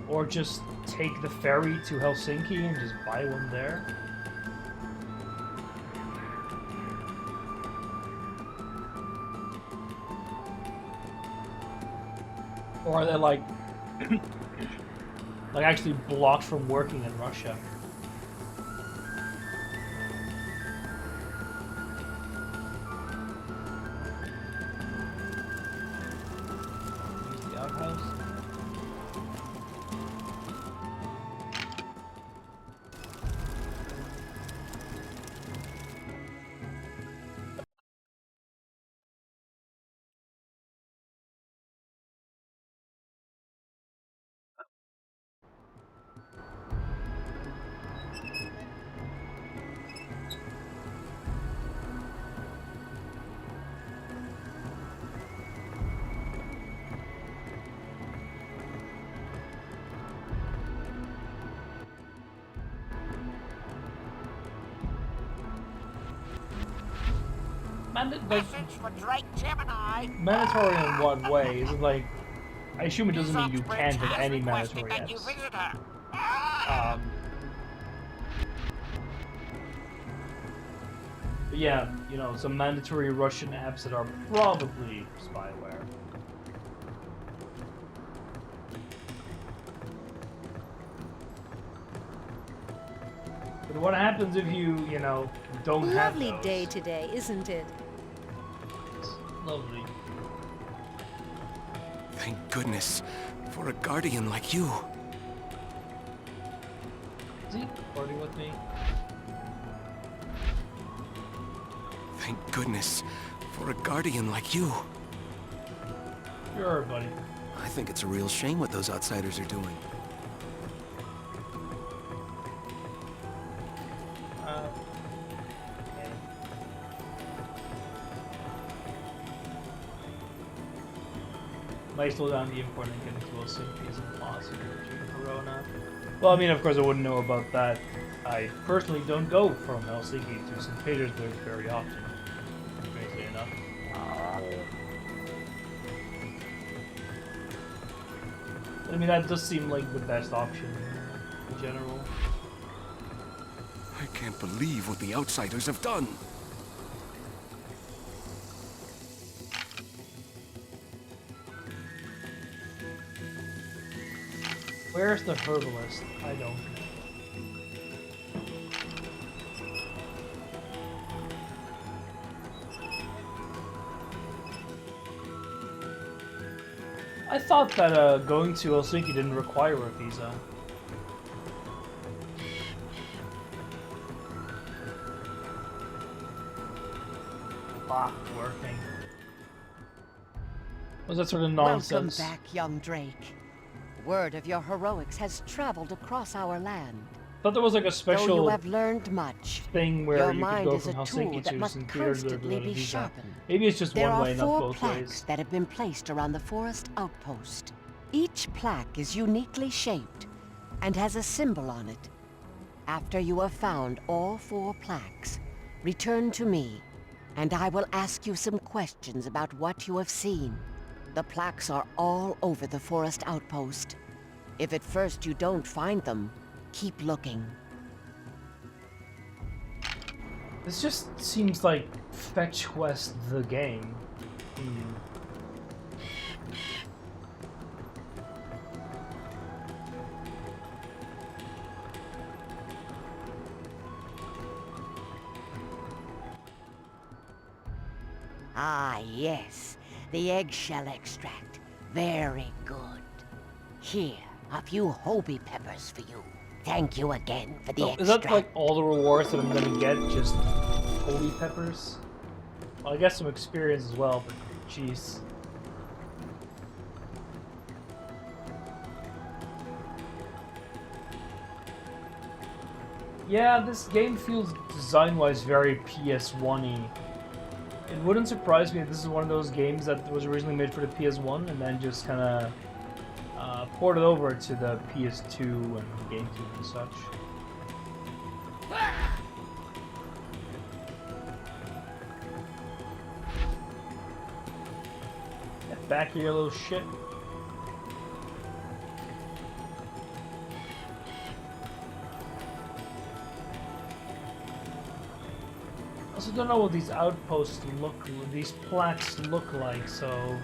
Or just take the ferry to Helsinki and just buy one there? Or are they like like actually blocked from working in Russia? Use the outhouse. Like, Message for Drake Gemini. mandatory in what way? Is it like, I assume it doesn't mean you Uxbridge can't have has any requested mandatory that you apps. visit her. Ah! But yeah, you know, some mandatory Russian apps that are probably spyware. But what happens if you know, don't have Lovely those? day today, isn't it? It's lovely. Thank goodness for a guardian like you. Is he recording with me? Thank goodness for a guardian like you. Sure, buddy. I think it's a real shame what those outsiders are doing. Okay. Might slow down the import and get into Helsinki is impossible due to Corona. Well, I mean, of course, I wouldn't know about that. I personally don't go from Helsinki to St. Petersburg very often, strangely enough. I mean, that does seem like the best option in general. I can't believe what the outsiders have done. Where's the herbalist? I don't know. I thought that going to Helsinki didn't require a visa. Working. Was that sort of nonsense? Welcome back, young Drake. Word of your heroics has traveled across our land. Thought there was like a Though you special have learned much, thing where your you could mind go is from a tool Helsinki that to must St. Petersburg constantly without a be visa. sharpened. Maybe it's just There one are way, not 4 both plaques ways. that have been placed around the forest outpost. Each plaque is uniquely shaped and has a symbol on it. After you have found all 4 plaques, return to me, and I will ask you some questions about what you have seen. The plaques are all over the forest outpost. If at first you don't find them, keep looking. This just seems like Fetch Quest the game. Ah, yes. The eggshell extract. Very good. Here, a few Hobie peppers for you. Thank you again for the So, extract. is that like all the rewards that I'm gonna get? Just holy peppers? Well, I guess some experience as well, but jeez. Yeah, this game feels design-wise very PS1-y. It wouldn't surprise me if this is one of those games that was originally made for the PS1 and then just kind of ported over to the PS2 and GameCube and such. Get back here, little shit. I also don't know what these outposts these plaques look like, so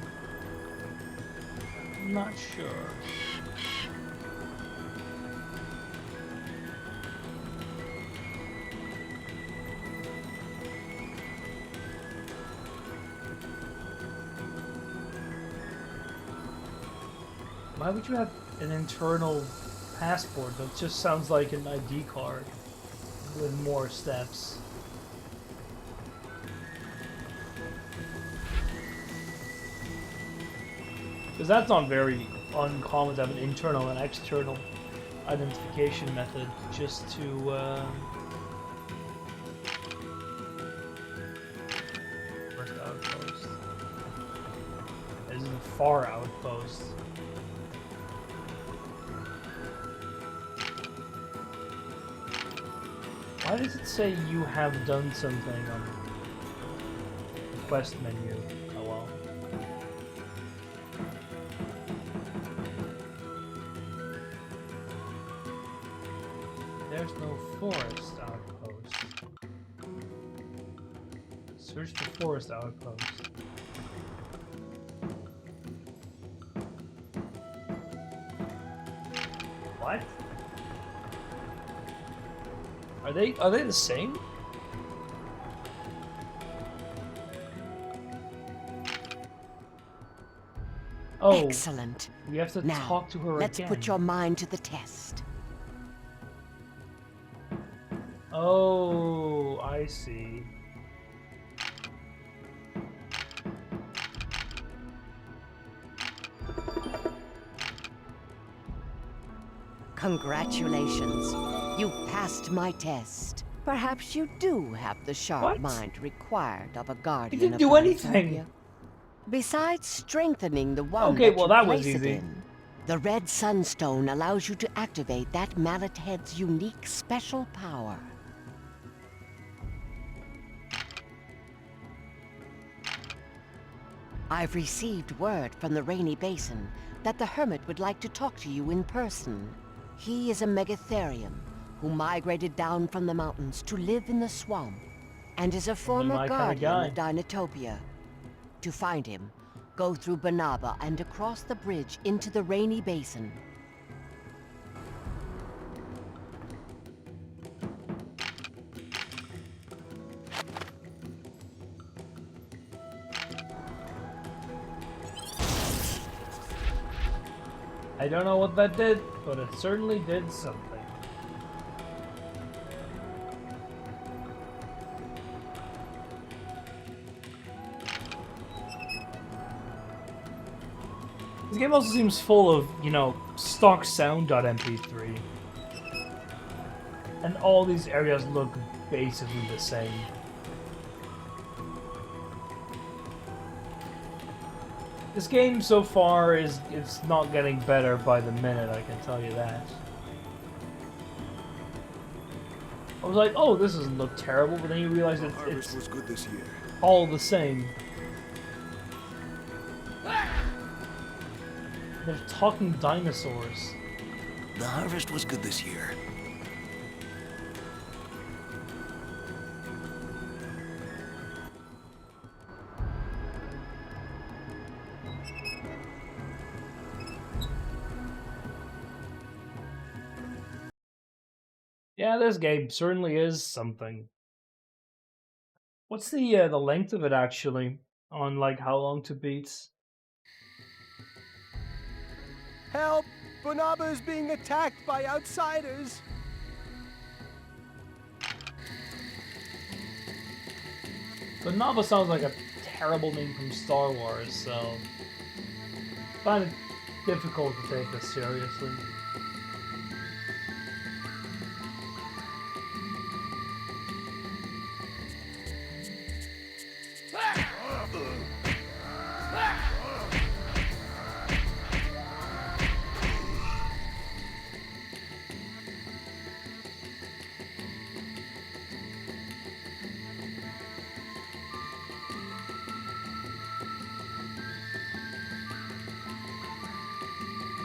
I'm not sure. Why would you have an internal passport? That just sounds like an ID card with more steps. Because that's not very uncommon to have an internal and external identification method just to first outpost. This is a far outpost. Why does it say you have done something on the quest menu? Oh well. There's no forest outpost. Search the forest outpost. What? Are they the same? Oh, excellent. We have to Now, talk to her let's again. put your mind to the test. Oh, I see. Congratulations. You passed my test. Perhaps you do have the sharp What? mind required of a guardian didn't of do anything. Dinotopia. Besides strengthening the one Okay, that well, you that was place it easy. in, the red sunstone allows you to activate that mallet head's unique special power. I've received word from the Rainy Basin that the Hermit would like to talk to you in person. He is a Megatherium who migrated down from the mountains to live in the swamp and is a former my kinda guardian of guy. Dinotopia. To find him, go through Banaba and across the bridge into the Rainy Basin. I don't know what that did, but it certainly did something. This game also seems full of, you know, stock sound.mp3. And all these areas look basically the same. This game so far it's not getting better by the minute, I can tell you that. I was like, oh, this doesn't look terrible, but then you realize that it's was good this year. all the same. They're talking dinosaurs. The harvest was good this year. Yeah, this game certainly is something. What's the length of it actually? On like how long to beat? Help! Banaba is being attacked by outsiders! But Nava sounds like a terrible name from Star Wars, so I find it difficult to take this seriously.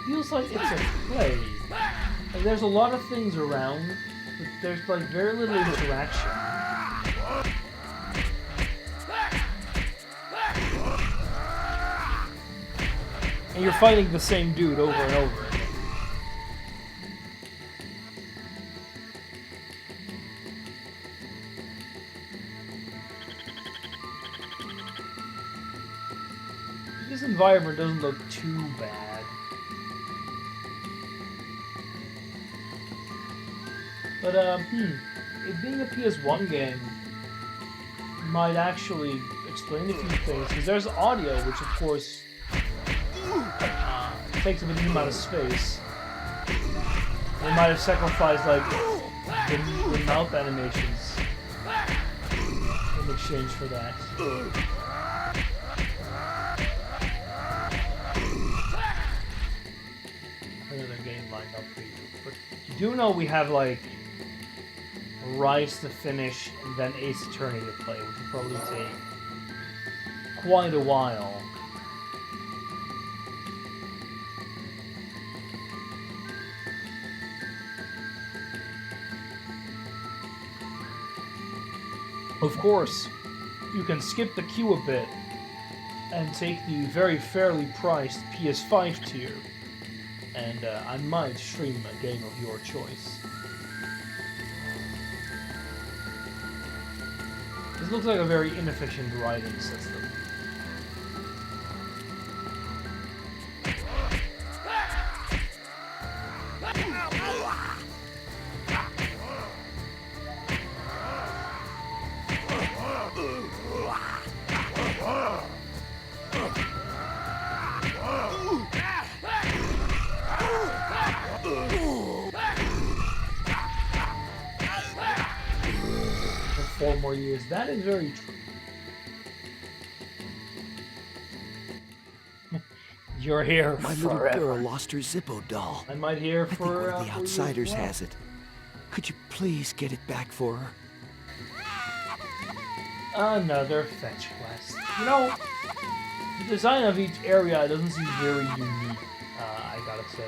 feels like it's a play. Like, there's a lot of things around, but there's like very little interaction. And you're fighting the same dude over and over again. This environment doesn't look too bad. But, it being a PS1 game might actually explain a few things, because there's audio, which of course takes up a good amount of space. They might have sacrificed, like, the mouth animations in exchange for that. Another game lined up for you. But you do know we have, like, Rise to finish, and then Ace Attorney to play, which will probably take quite a while. Of course, you can skip the queue a bit and take the very fairly priced PS5 tier, and I might stream a game of your choice. This looks like a very inefficient writing system. For 4 more years, that is very true. You're here My forever. little girl lost her Zippo doll. I might hear I think for one of the for you as outsiders well. has it. Could you please get it back for her? Another fetch quest. You know, the design of each area doesn't seem very unique, I gotta say.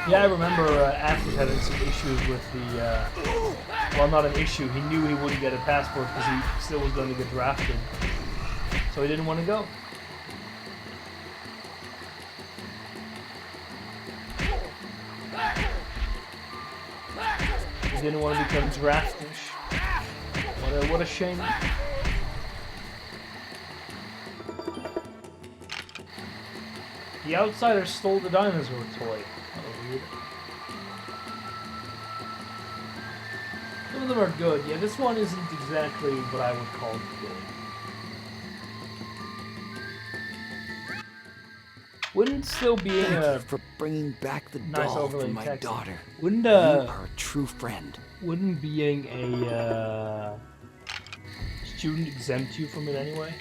Yeah, I remember Ash was having some issues with the, well, not an issue, he knew he wouldn't get a passport because he still was going to get drafted. So he didn't want to go. He didn't want to become draftish. What a shame. The outsider stole the dinosaur toy. That was weird. Some of them are good. Yeah, this one isn't exactly what I would call good. Wouldn't still being Thank a you for bringing back the nice doll overlay for my text. daughter. Wouldn't You are a true friend. wouldn't being a student exempt you from it anyway?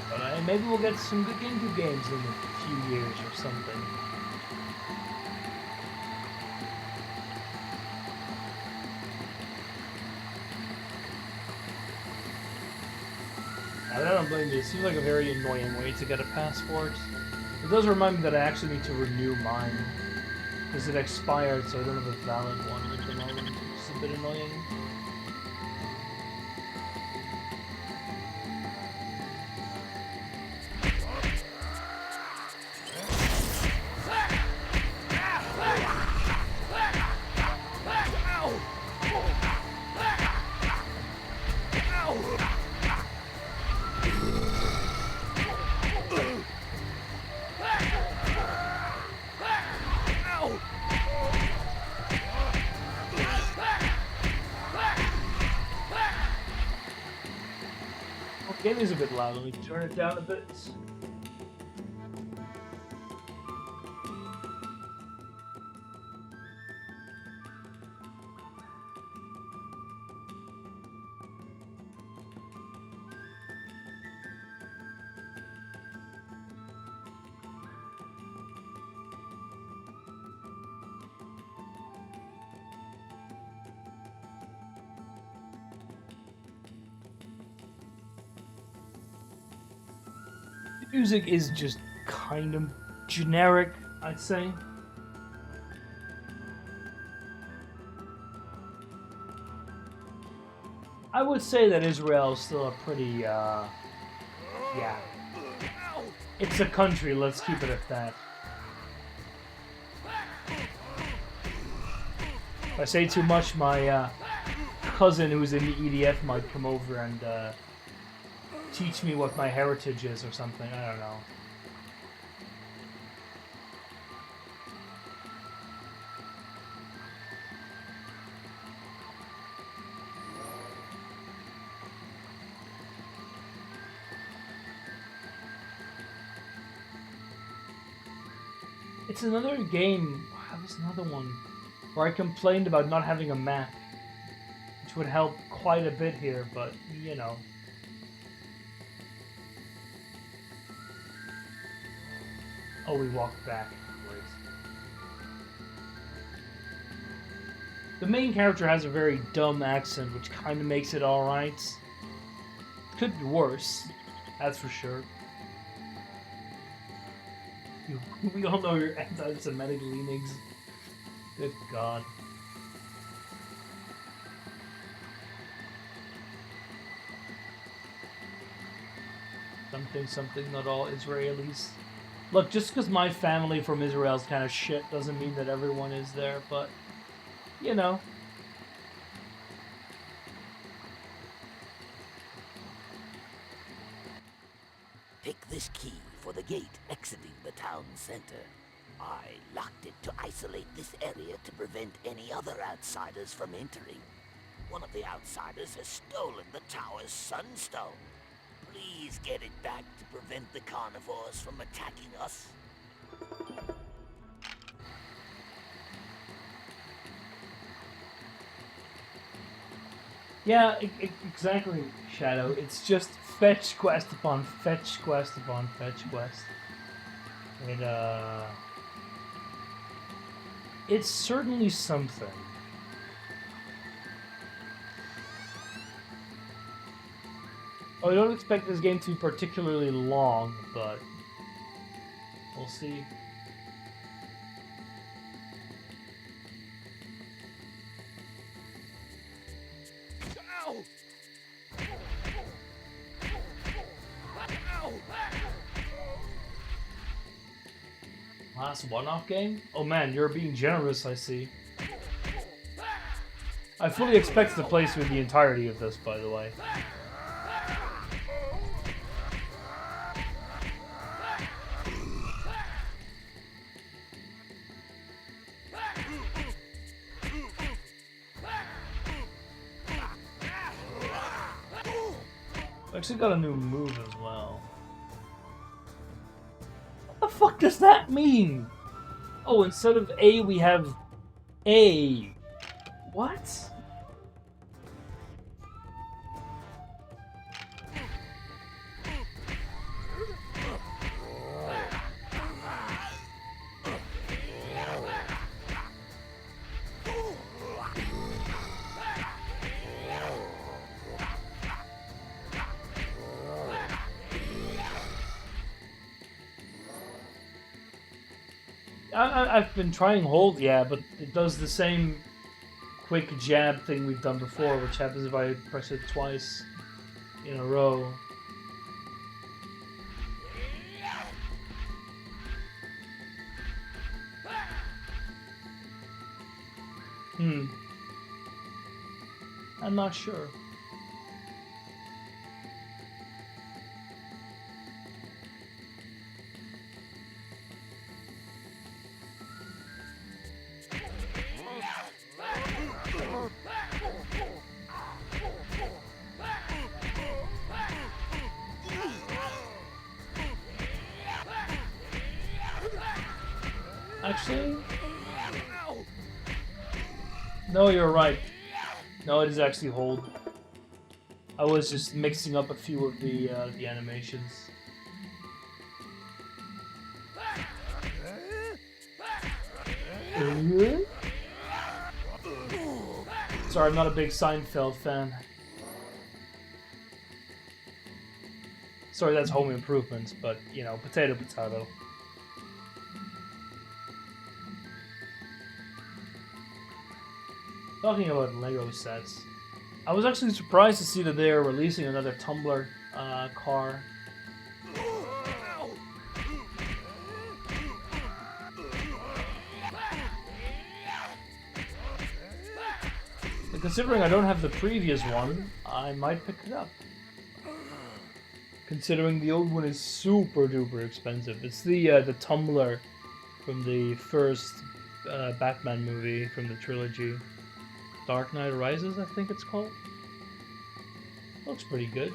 But maybe we'll get some good GameCube games in a few years or something. I don't blame you. It seems like a very annoying way to get a passport. It does remind me that I actually need to renew mine, because it expired, so I don't have a valid one at the moment, which is a bit annoying. Game is a bit loud. Let me turn it down a bit. Music is just kind of generic, I'd say. I would say that Israel is still a pretty, yeah. It's a country, let's keep it at that. If I say too much, my cousin who's in the EDF might come over and teach me what my heritage is or something. I don't know. It's another game. That was another one where I complained about not having a map, which would help quite a bit here, but you know. Oh, we walked back. Great. The main character has a very dumb accent, which kind of makes it alright. Could be worse, that's for sure. We all know your anti-Semitic leanings. Good God. Something, not all Israelis. Look, just because my family from Israel is kind of shit doesn't mean that everyone is there, but, you know. Take this key for the gate exiting the town center. I locked it to isolate this area to prevent any other outsiders from entering. One of the outsiders has stolen the tower's sunstone. Please get it back to prevent the carnivores from attacking us. Yeah, exactly, Shadow. It's just fetch quest upon fetch quest upon fetch quest. It's certainly something. I don't expect this game to be particularly long, but we'll see. Ow! Last one-off game? Oh man, you're being generous, I see. I fully expect to play through the entirety of this, by the way. I actually got a new move as well. What the fuck does that mean? Oh, instead of A, we have A. What? I've been trying hold, yeah, but it does the same quick jab thing we've done before, which happens if I press it twice in a row. I'm not sure. actually? No, you're right. No, it is actually hold. I was just mixing up a few of the animations. Sorry, I'm not a big Seinfeld fan. Sorry, that's Home Improvement, but, you know, potato, potato. Talking about Lego sets, I was actually surprised to see that they are releasing another Tumblr car. But considering I don't have the previous one, I might pick it up. Considering the old one is super duper expensive. It's the Tumbler from the first Batman movie from the trilogy. Dark Knight Rises, I think it's called. Looks pretty good.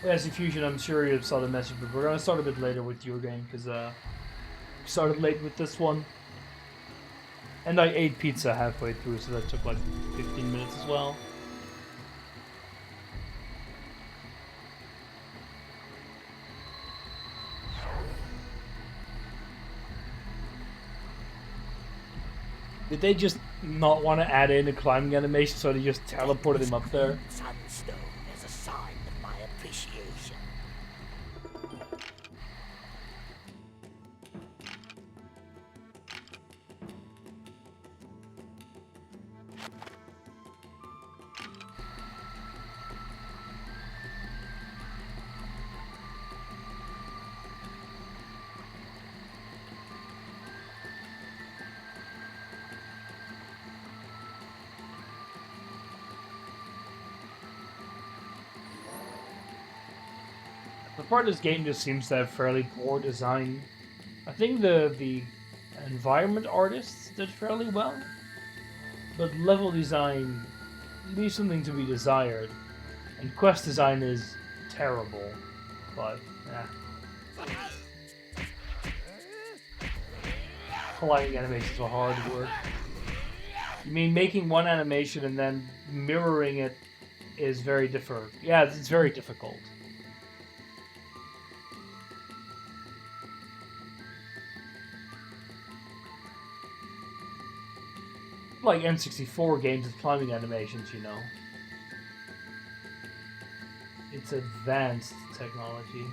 As Fusion, I'm sure you saw the message, but we're gonna start a bit later with your game because we started late with this one, and I ate pizza halfway through, so that took like 15 minutes as well. Did they just not want to add in a climbing animation, so they just teleported him up there? Sunstone as a sign of my appreciation. The part of this game just seems to have fairly poor design. I think the environment artists did fairly well, but level design leaves something to be desired, and quest design is terrible. But colliding animations are hard work. You mean making one animation and then mirroring it is very difficult? Yeah, it's very difficult. Like N64 games with climbing animations, you know. It's advanced technology.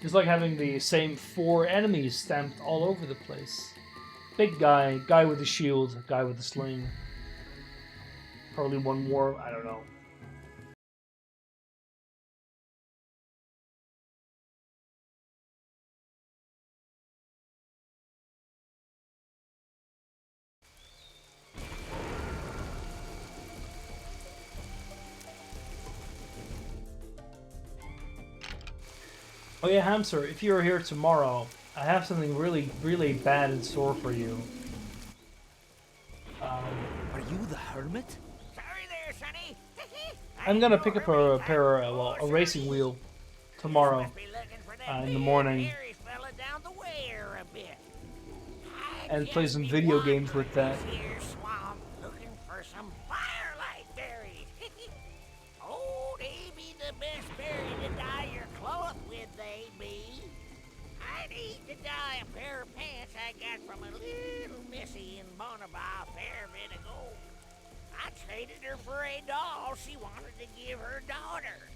It's like having the same 4 enemies stamped all over the place. Big guy, guy with a shield, guy with a sling. Probably one more, I don't know. Oh yeah, Hamster, if you're here tomorrow, I have something really, really bad in store for you. Are you the hermit? Sorry there, Sonny. I'm gonna pick up a racing wheel tomorrow Must be looking for that in the big, morning hairy fella down the way here a bit. and play some video games with that. This here swamp looking for some firelight berries. Oh, they be the best berry to dye your cloth with, they be. I need to dye a pair of pants I got from a little missy in Bonabah a fair bit ago. I traded her for a doll she wanted to give her daughter.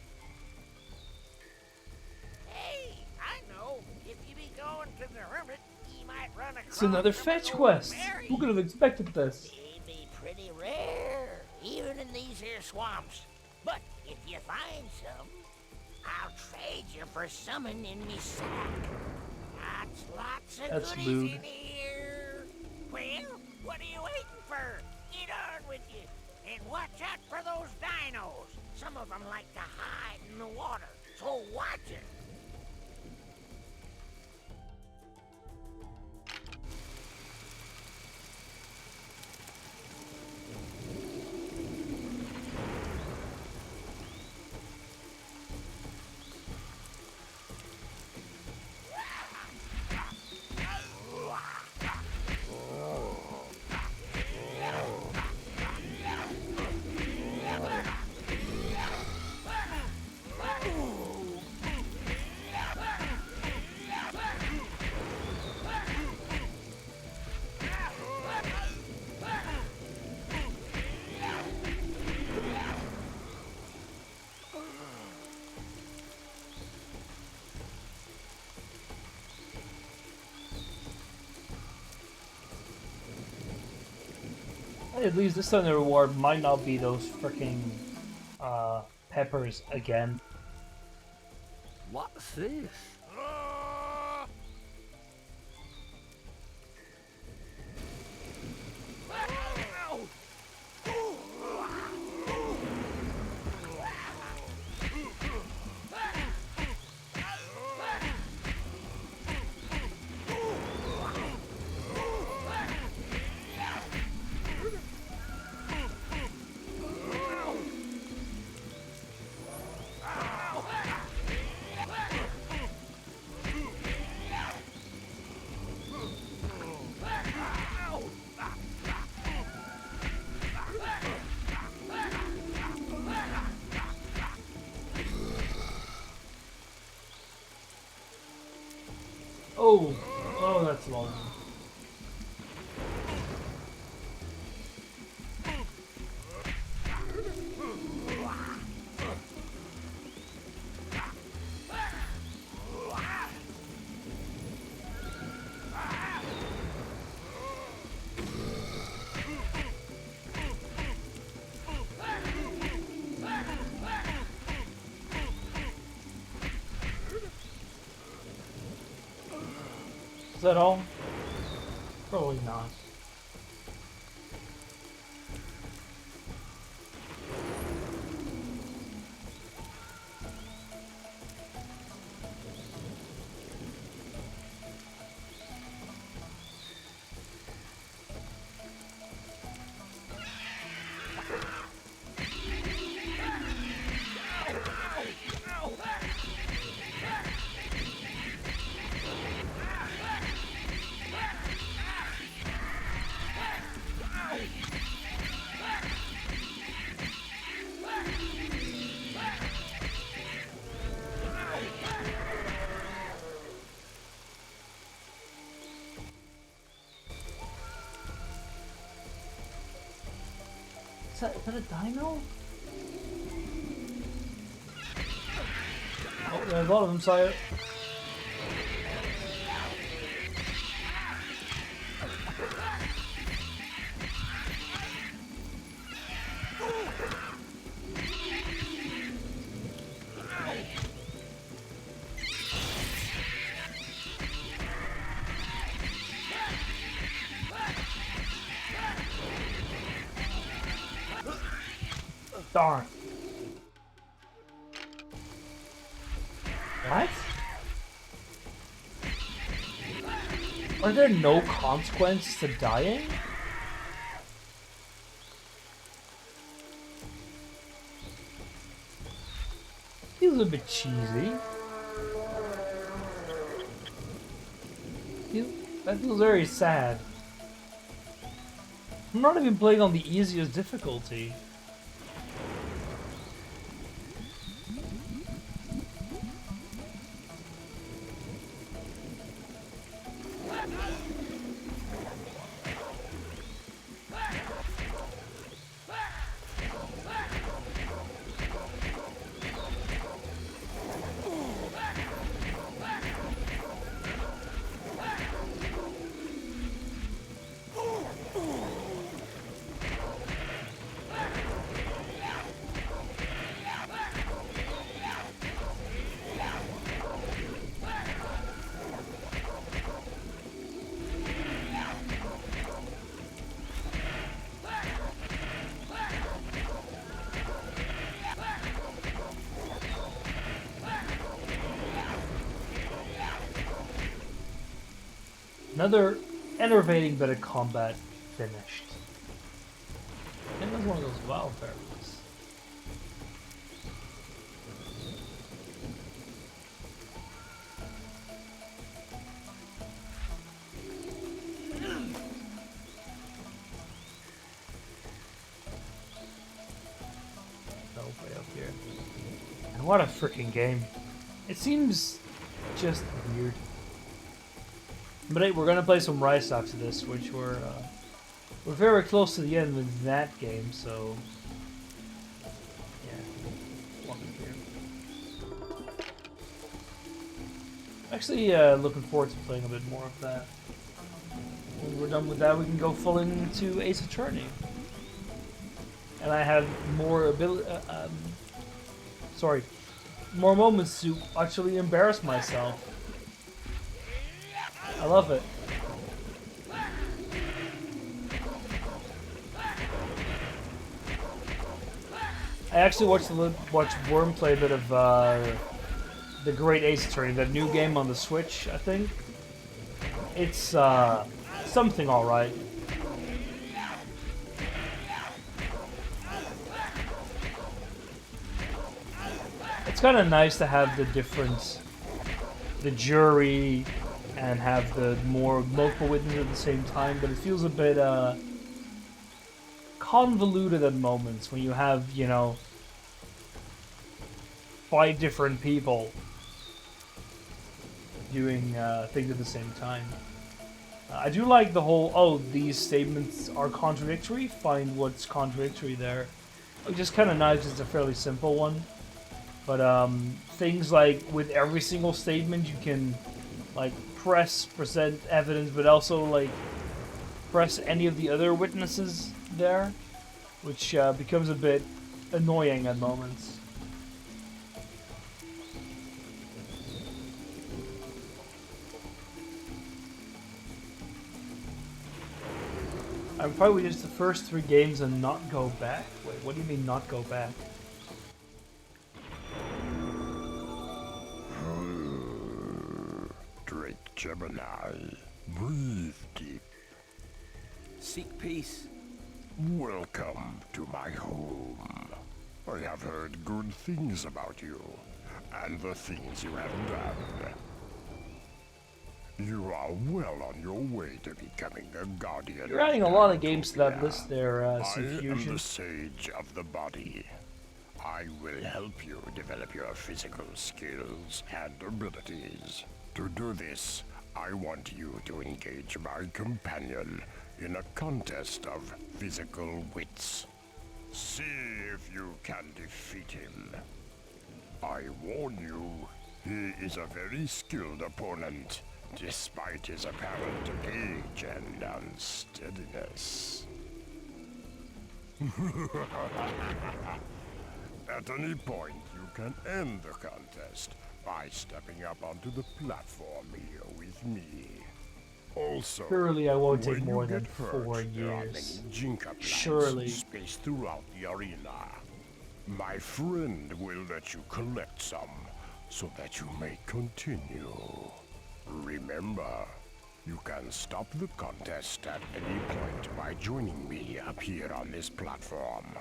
Hey, I know. If you be going to the hermit, you might run across It's another some fetch of those quest! berries. Who could have expected this? They be pretty rare, even in these here swamps. But if you find some, I'll trade you for summon in me sack. I Lots of That's goodies lewd. in here. Well, what are you waiting for? Get on with you. And watch out for those dinos. Some of them like to hide in the water, so watch it. At least this time the reward might not be those freaking peppers again. What's this? Oh, that's long. Is that all? Probably not. Is that a dino? Oh, there's a lot of them, sire. Darn. What? Are there no consequences to dying? Feels a bit cheesy. That feels very sad. I'm not even playing on the easiest difficulty. Another enervating bit of combat finished. I think that's one of those wild fairies. Way up here. And what a freaking game. It seems just weird. But hey, we're gonna play some Rice after this, which we're very close to the end with that game, so yeah. Walk up here. Actually, looking forward to playing a bit more of that. When we're done with that, we can go full into Ace Attorney. And I have more more moments to actually embarrass myself. I love it. I actually watched Worm play a bit of the Great Ace Attorney, that new game on the Switch, I think. It's something alright. It's kind of nice to have the jury, and have the multiple witnesses at the same time, but it feels a bit convoluted at moments when you have, you know, 5 different people doing things at the same time. I do like the whole, oh, these statements are contradictory, find what's contradictory there. Which is kind of nice, it's a fairly simple one. But things like with every single statement you can like present evidence, but also like press any of the other witnesses there, which becomes a bit annoying at moments. I'm probably just the first 3 games and not go back. Wait, what do you mean not go back? Drake Gemini, breathe deep. Seek peace. Welcome to my home. I have heard good things about you, and the things you have done. You are well on your way to becoming a guardian. You're adding a lot of games to that list there, I Fusion. am the sage of the body. I will help you develop your physical skills and abilities. To do this, I want you to engage my companion in a contest of physical wits. See if you can defeat him. I warn you, he is a very skilled opponent, despite his apparent age and unsteadiness. At any point, you can end the contest by stepping up onto the platform here with me. Also, surely I won't take when more you than get 4 hurt, there are years. many Jinka plants Surely. spaced throughout the arena. My friend will let you collect some, so that you may continue. Remember, you can stop the contest at any point by joining me up here on this platform.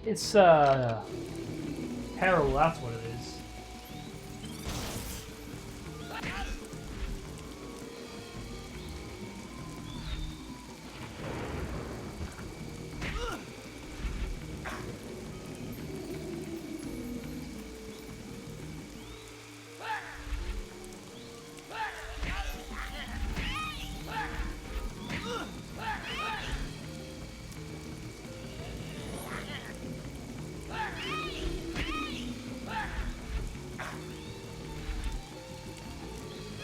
It's peril, that's what it is.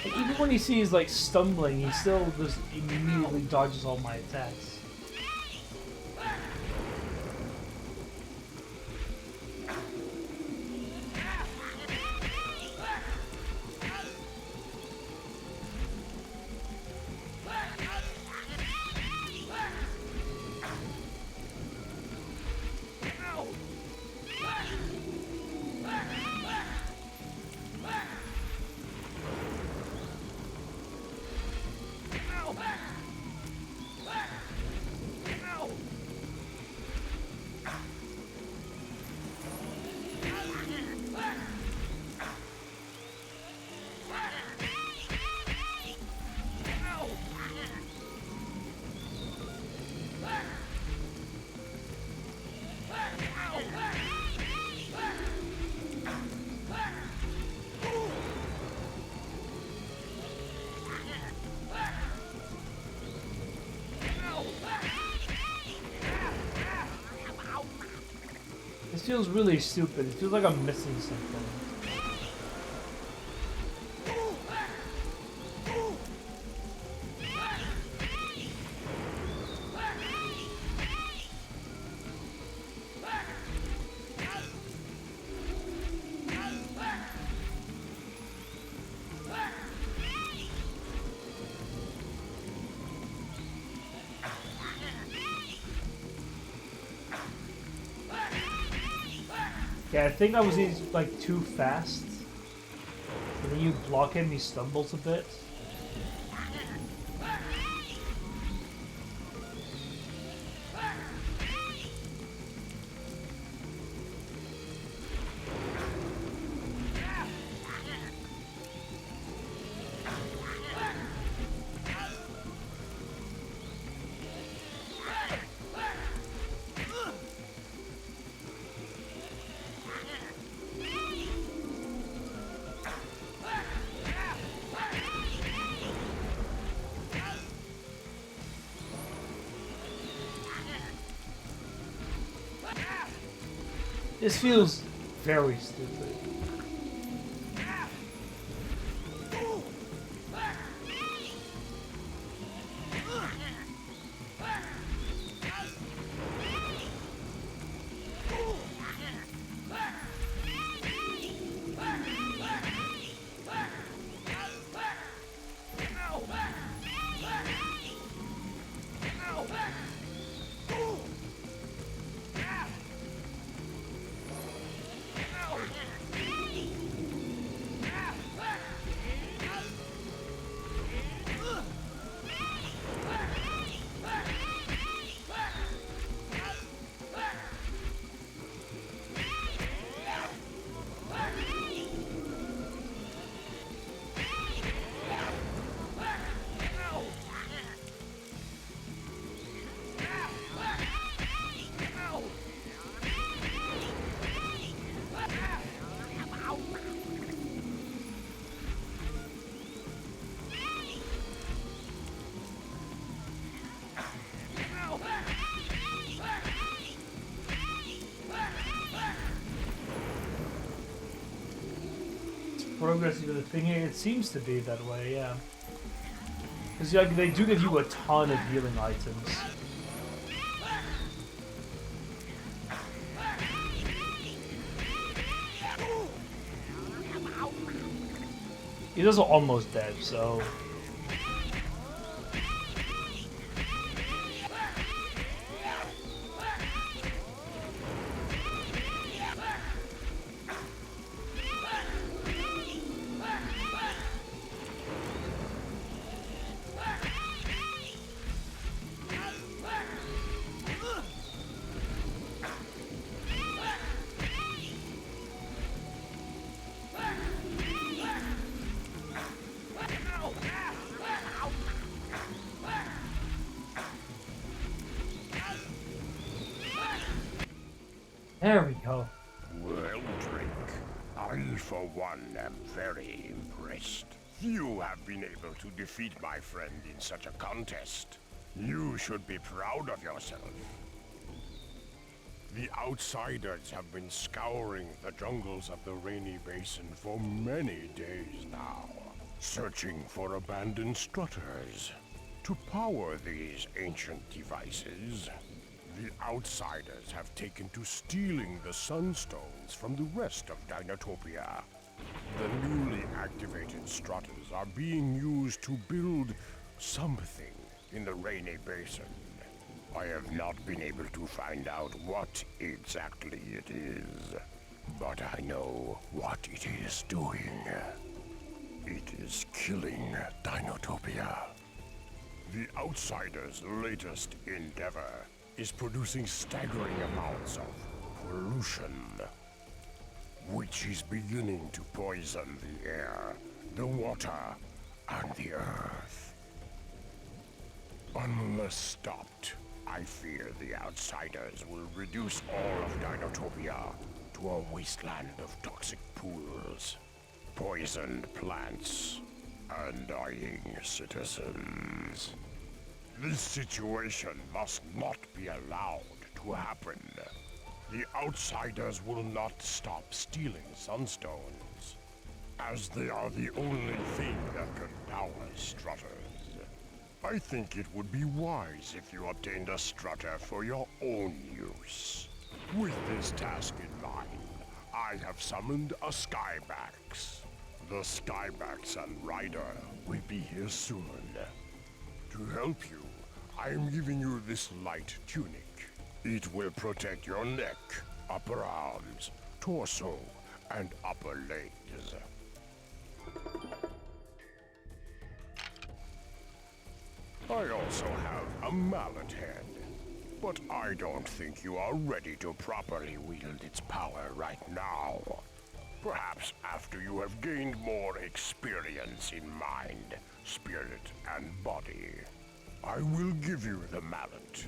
Even when he sees like stumbling, he still just immediately dodges all my attacks. This feels really stupid. It feels like I'm missing something. Yeah, I think I was like too fast. And then you block him, he stumbles a bit. This feels very stupid. Progressing with the thing here, it seems to be that way, yeah. Because like, they do give you a ton of healing items. He is almost dead, so... There we go. Well, Drake, I for one am very impressed. You have been able to defeat my friend in such a contest. You should be proud of yourself. The outsiders have been scouring the jungles of the Rainy Basin for many days now, searching for abandoned strutters. To power these ancient devices, the outsiders have taken to stealing the sunstones from the rest of Dinotopia. The newly activated strutters are being used to build something in the Rainy Basin. I have not been able to find out what exactly it is, but I know what it is doing. It is killing Dinotopia. The Outsiders' latest endeavor is producing staggering amounts of pollution, which is beginning to poison the air, the water, and the earth. Unless stopped, I fear the Outsiders will reduce all of Dinotopia to a wasteland of toxic pools, poisoned plants, and dying citizens. This situation must not be allowed to happen. The Outsiders will not stop stealing sunstones, as they are the only thing that can power strutters. I think it would be wise if you obtained a strutter for your own use. With this task in mind, I have summoned a Skybax. The Skybax and Rider will be here soon. To help you, I am giving you this light tunic. It will protect your neck, upper arms, torso, and upper legs. I also have a mallet head, but I don't think you are ready to properly wield its power right now. Perhaps after you have gained more experience in mind, spirit, and body. I will give you the mallet,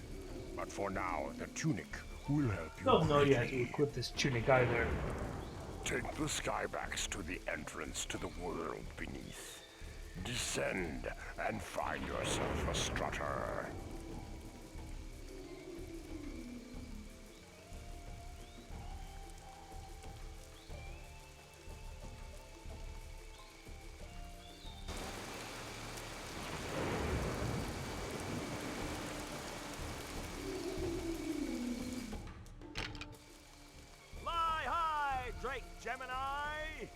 but for now the tunic will help you. Don't know yet to greatly. equip this tunic either. Take the Skybax to the entrance to the world beneath. Descend and find yourself a strutter. Fly high, Drake Gemini!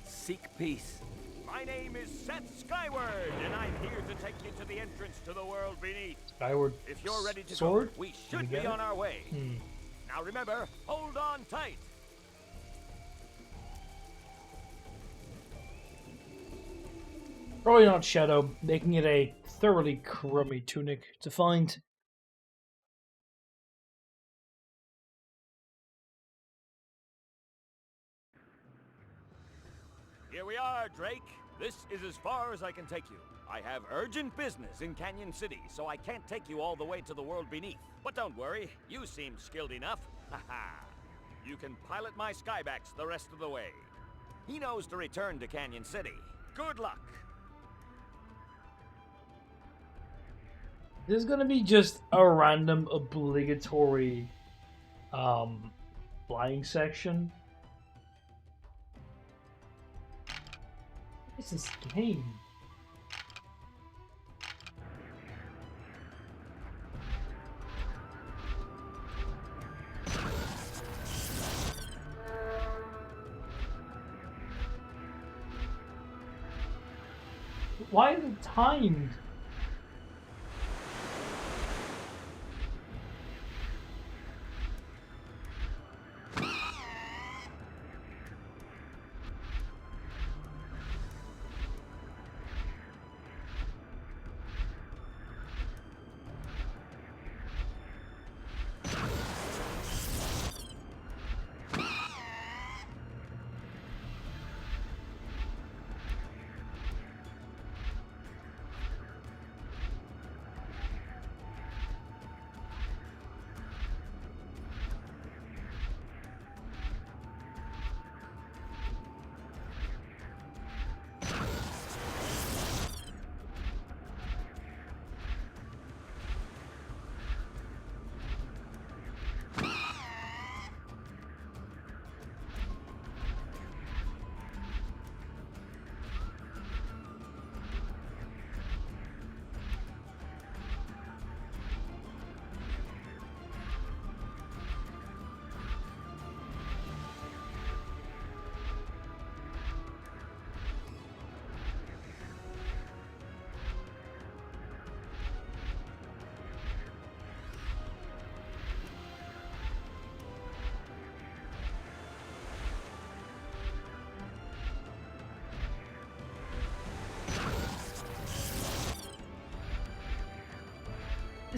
Seek peace. My name is Seth Skyward, and I'm here to take you to the entrance to the world beneath. Skyward If you're ready to sword? go, we Did should we be get on it? our way. Hmm. Now remember, hold on tight. Probably not Shadow, making it a thoroughly crummy tunic to find. Here we are, Drake. This is as far as I can take you. I have urgent business in Canyon City, so I can't take you all the way to the world beneath. But don't worry, you seem skilled enough. Haha. You can pilot my Skybax the rest of the way. He knows to return to Canyon City. Good luck. This is gonna be just a random obligatory flying section. What is this game? Why is it timed?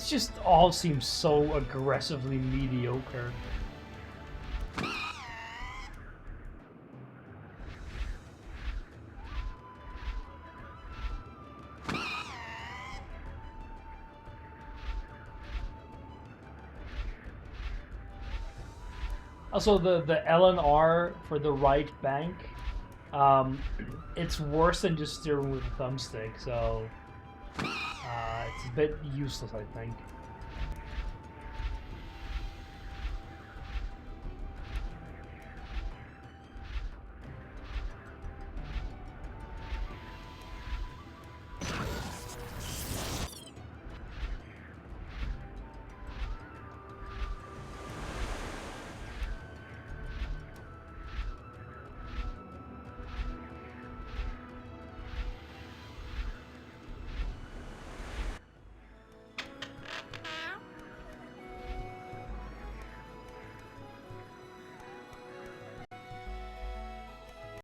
just all seems so aggressively mediocre. Also, the LNR for the right bank, it's worse than just steering with a thumbstick, so it's a bit useless, I think.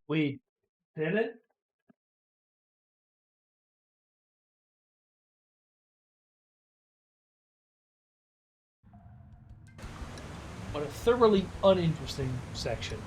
We did it? What a thoroughly uninteresting section.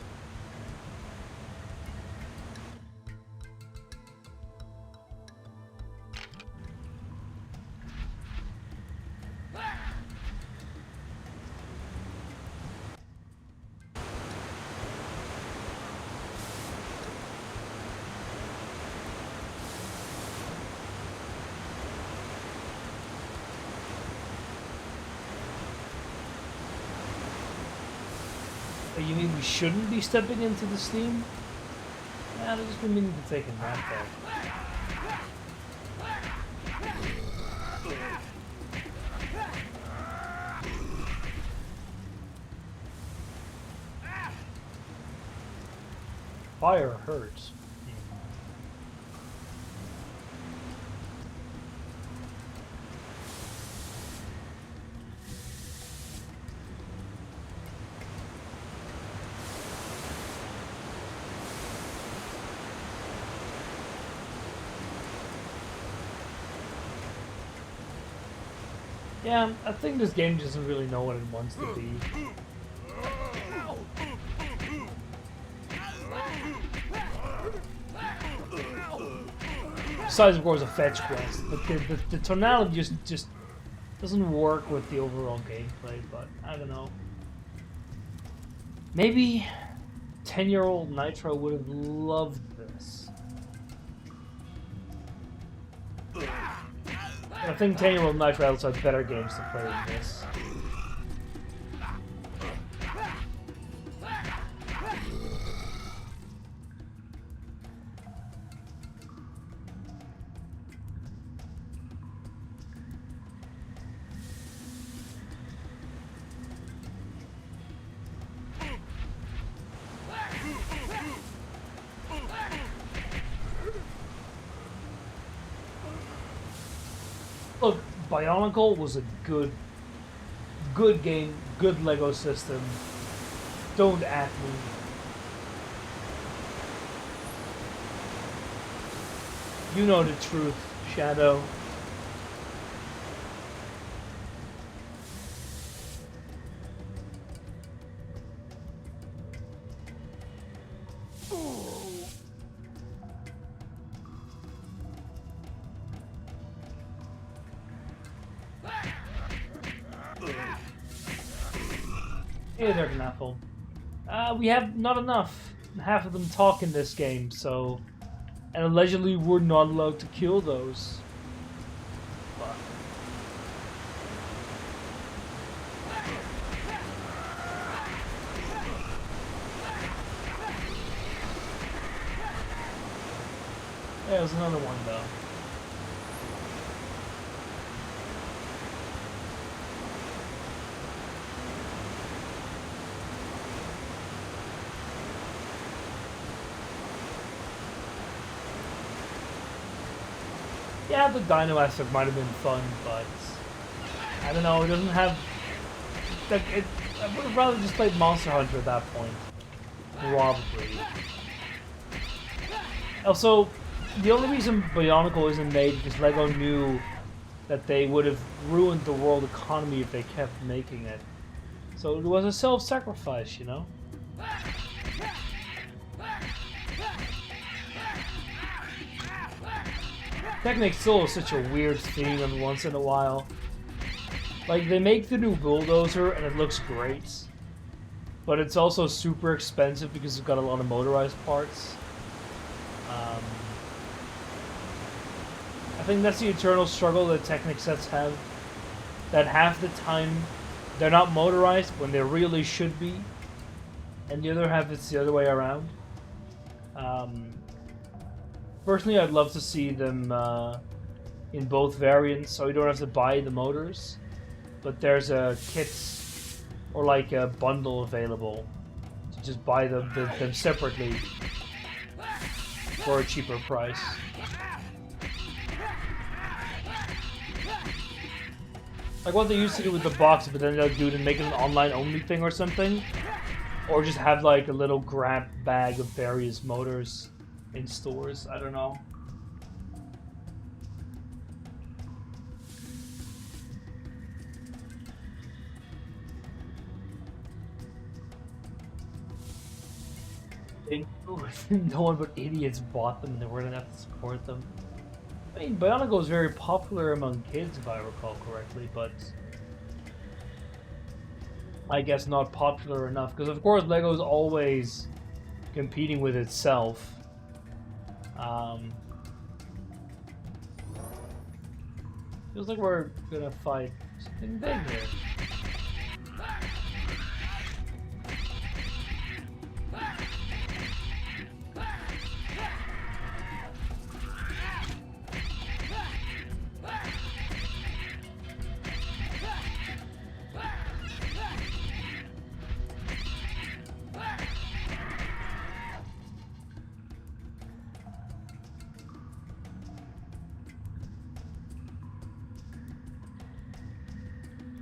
You mean we shouldn't be stepping into the steam? Nah, I've just been meaning to take a nap though. Fire hurts. Yeah, I think this game doesn't really know what it wants to be. Besides, of course, a fetch quest, but the tonality just doesn't work with the overall gameplay. But I don't know. Maybe 10-year-old Nitro would have loved this. I think 10-year-old Nitro also had better games to play than this. Look, Bionicle was a good game, good Lego system. Don't at me. You know the truth, Shadow. Hey there, Knaffle. We have not enough. Half of them talk in this game, so... And allegedly we're not allowed to kill those. But... There's another one, though. Yeah, the Dino aspect might have been fun, but I don't know. It doesn't have. I would have rather just played Monster Hunter at that point, probably. Also, the only reason Bionicle isn't made because Lego knew that they would have ruined the world economy if they kept making it. So it was a self-sacrifice, you know? Technic still is such a weird theme every once in a while. Like, they make the new bulldozer and it looks great. But it's also super expensive because it's got a lot of motorized parts. I think that's the eternal struggle that Technic sets have. That half the time they're not motorized when they really should be. And the other half it's the other way around. Personally, I'd love to see them in both variants, so you don't have to buy the motors. But there's a kit or like a bundle available to just buy them separately for a cheaper price. Like what they used to do with the box, but then they'll do it and make it an online-only thing or something. Or just have like a little grab bag of various motors in stores. I don't know. No one but idiots bought them and they weren't enough to support them. I mean, Bionicle is very popular among kids, if I recall correctly, but I guess not popular enough, because of course Lego's always competing with itself. Feels like we're gonna fight something big here.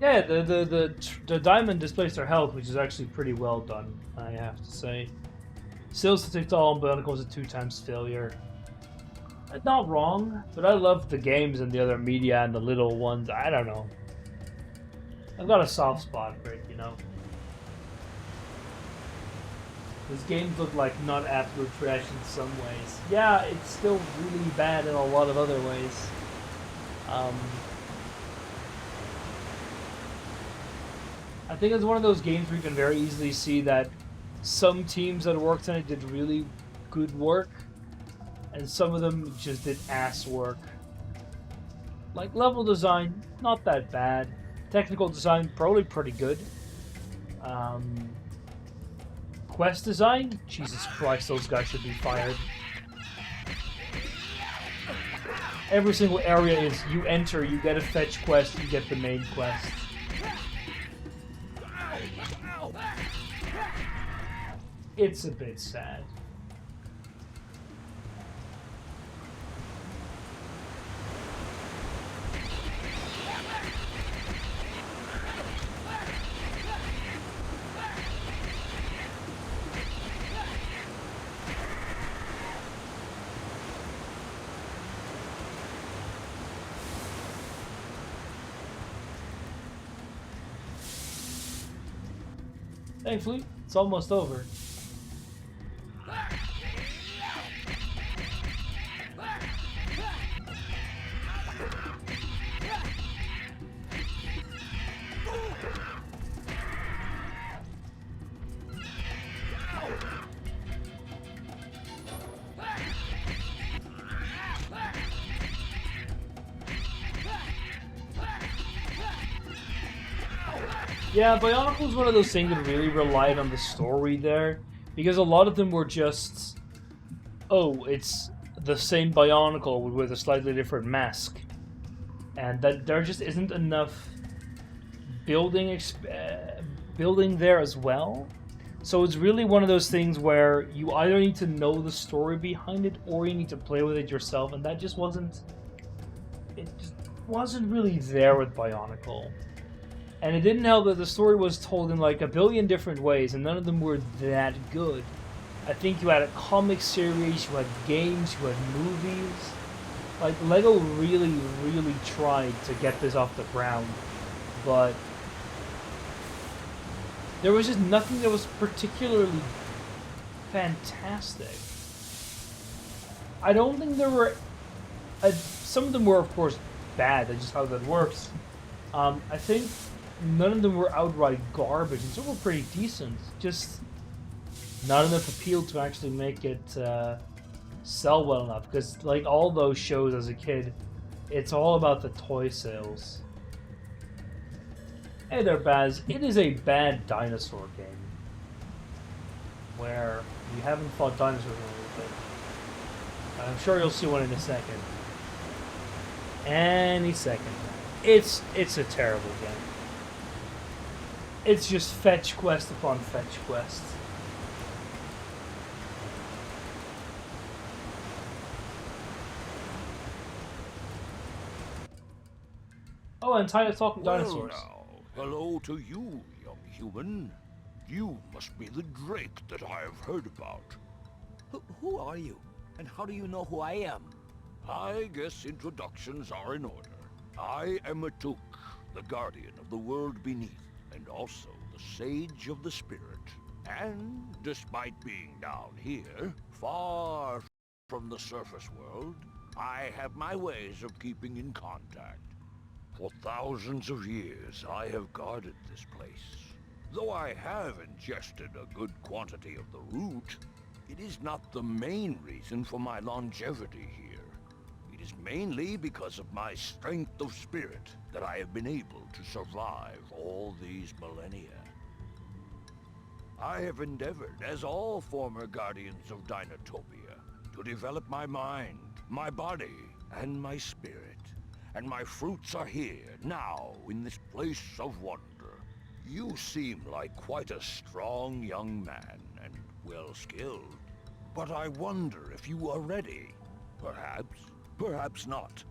Yeah, the diamond displays their health, which is actually pretty well done, I have to say. Still Statistical and Bionicle was a 2x failure. Not wrong, but I love the games and the other media and the little ones. I don't know. I've got a soft spot for it, you know. These games look like not absolute trash in some ways. Yeah, it's still really bad in a lot of other ways. I think it's one of those games where you can very easily see that some teams that worked on it did really good work, and some of them just did ass work. Like level design, not that bad. Technical design, probably pretty good. Quest design, Jesus Christ, those guys should be fired. Every single area is you enter, you get a fetch quest, you get the main quest. It's a bit sad. Thankfully, it's almost over. Yeah, Bionicle's one of those things that really relied on the story there, because a lot of them were just, oh, it's the same Bionicle with a slightly different mask, and that there just isn't enough building there as well. So it's really one of those things where you either need to know the story behind it, or you need to play with it yourself, and that just wasn't really there with Bionicle. And it didn't help that the story was told in like a billion different ways, and none of them were that good. I think you had a comic series, you had games, you had movies. Like, Lego really, really tried to get this off the ground, but there was just nothing that was particularly fantastic. I don't think there were... some of them were, of course, bad. That's just how that works. I think none of them were outright garbage, and some were pretty decent. Just not enough appeal to actually make it sell well enough. Because, like all those shows as a kid, it's all about the toy sales. Hey there, Baz. It is a bad dinosaur game. Where you haven't fought dinosaurs in a little bit. I'm sure you'll see one in a second. Any second. It's a terrible game. It's just fetch quest upon fetch quest. Oh, and Tyler talking dinosaurs. Well now, hello to you, young human. You must be the Drake that I have heard about. Who are you? And how do you know who I am? I guess introductions are in order. I am a Took, the guardian of the world beneath, and also the sage of the spirit. And despite being down here, far from the surface world, I have my ways of keeping in contact. For thousands of years, I have guarded this place. Though I have ingested a good quantity of the root, it is not the main reason for my longevity here. It is mainly because of my strength of spirit that I have been able to survive all these millennia. I have endeavored, as all former guardians of Dinotopia, to develop my mind, my body, and my spirit. And my fruits are here, now, in this place of wonder. You seem like quite a strong young man, and well-skilled. But I wonder if you are ready. Perhaps, perhaps not.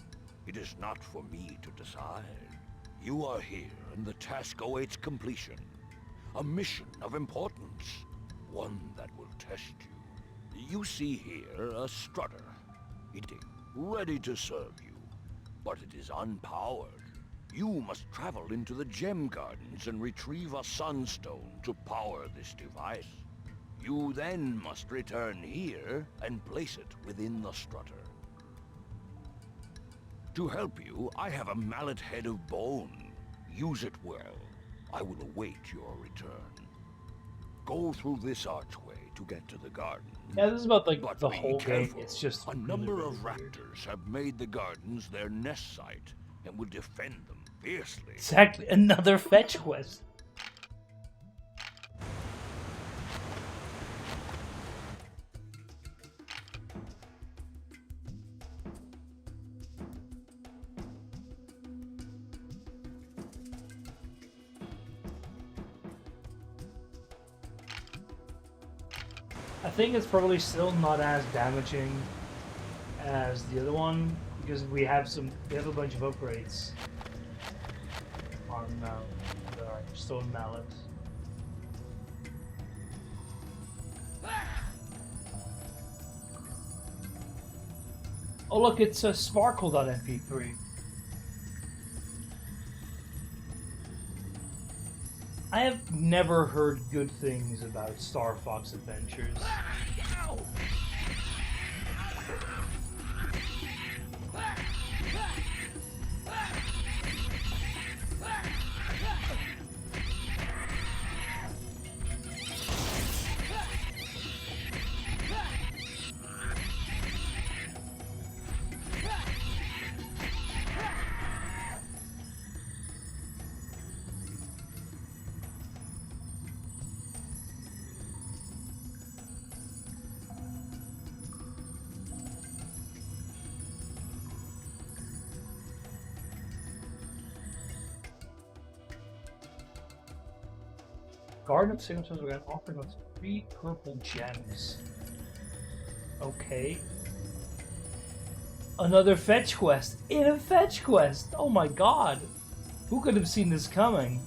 It is not for me to decide. You are here, and the task awaits completion. A mission of importance. One that will test you. You see here a strutter. Eating, ready to serve you. But it is unpowered. You must travel into the gem gardens and retrieve a sunstone to power this device. You then must return here and place it within the strutter. To help you, I have a mallet head of bone. Use it well. I will await your return. Go through this archway to get to the garden. Yeah, this is about like But the be whole careful. game. It's just a really, number really of weird. raptors have made the gardens their nest site and will defend them fiercely. Exactly, another fetch quest. I think it's probably still not as damaging as the other one because we have a bunch of upgrades on our stone mallet. Oh look, it's a sparkle.mp3. I have never heard good things about Star Fox Adventures. Garden of Signatures are offering us 3 purple gems. Okay. Another fetch quest in a fetch quest. Oh my god. Who could have seen this coming?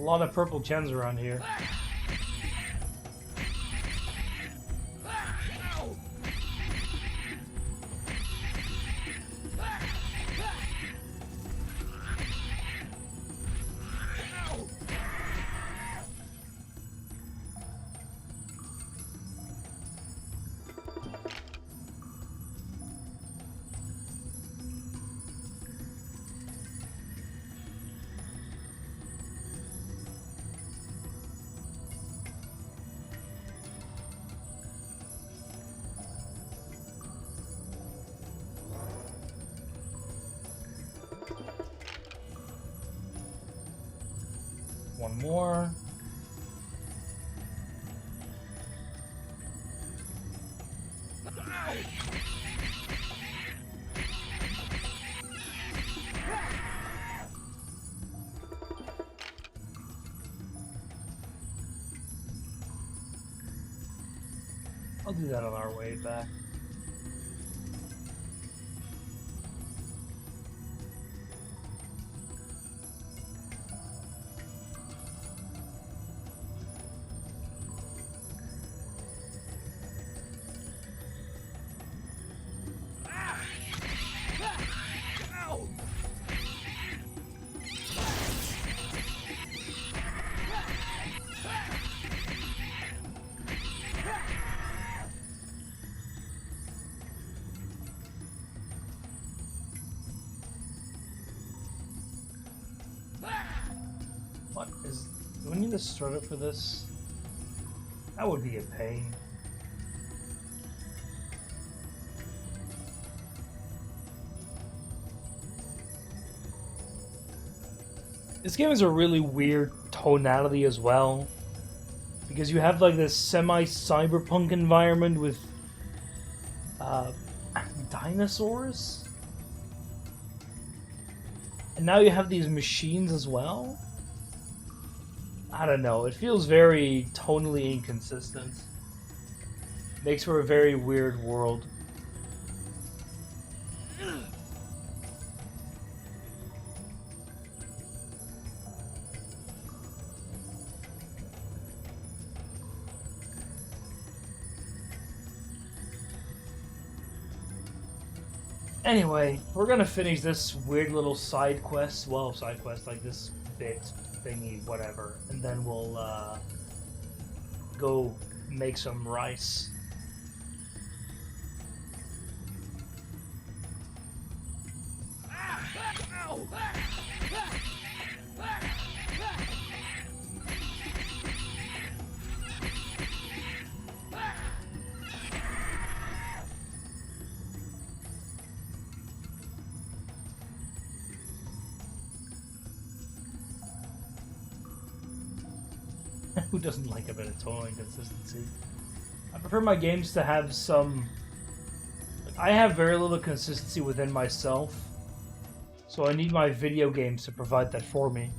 lot of purple gems around here. One more. I'll do that on our way back. What is... Do we need a strutter for this? That would be a pain. This game has a really weird tonality as well. Because you have like this semi-cyberpunk environment with dinosaurs? And now you have these machines as well? I don't know, it feels very tonally inconsistent. Makes for a very weird world. Anyway, we're gonna finish this weird little side quest. Well, side quest, like this bit thingy, whatever. And then we'll go make some rice. Who doesn't like a bit of tonal inconsistency? I prefer my games to have some... I have very little consistency within myself, so I need my video games to provide that for me.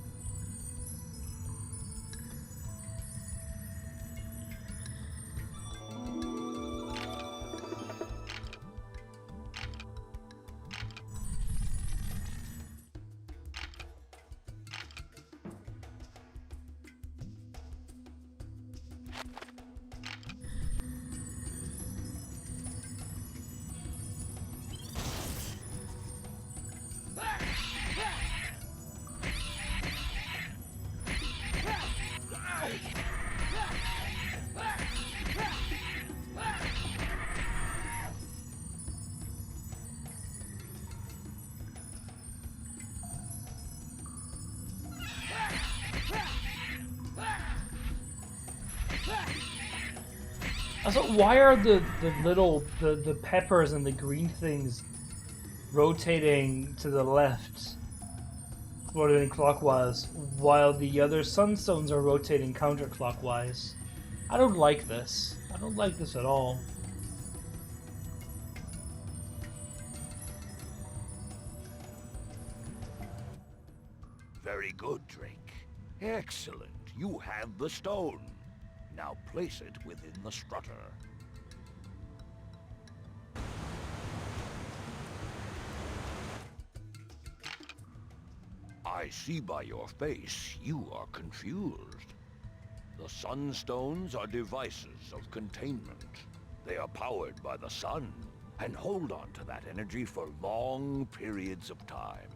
Also, why are the peppers and the green things rotating to the left, rotating clockwise, while the other sunstones are rotating counterclockwise? I don't like this. I don't like this at all. Very good, Drake. Excellent. You have the stone. Now place it within the strutter. I see by your face you are confused. The Sunstones are devices of containment. They are powered by the sun and hold on to that energy for long periods of time.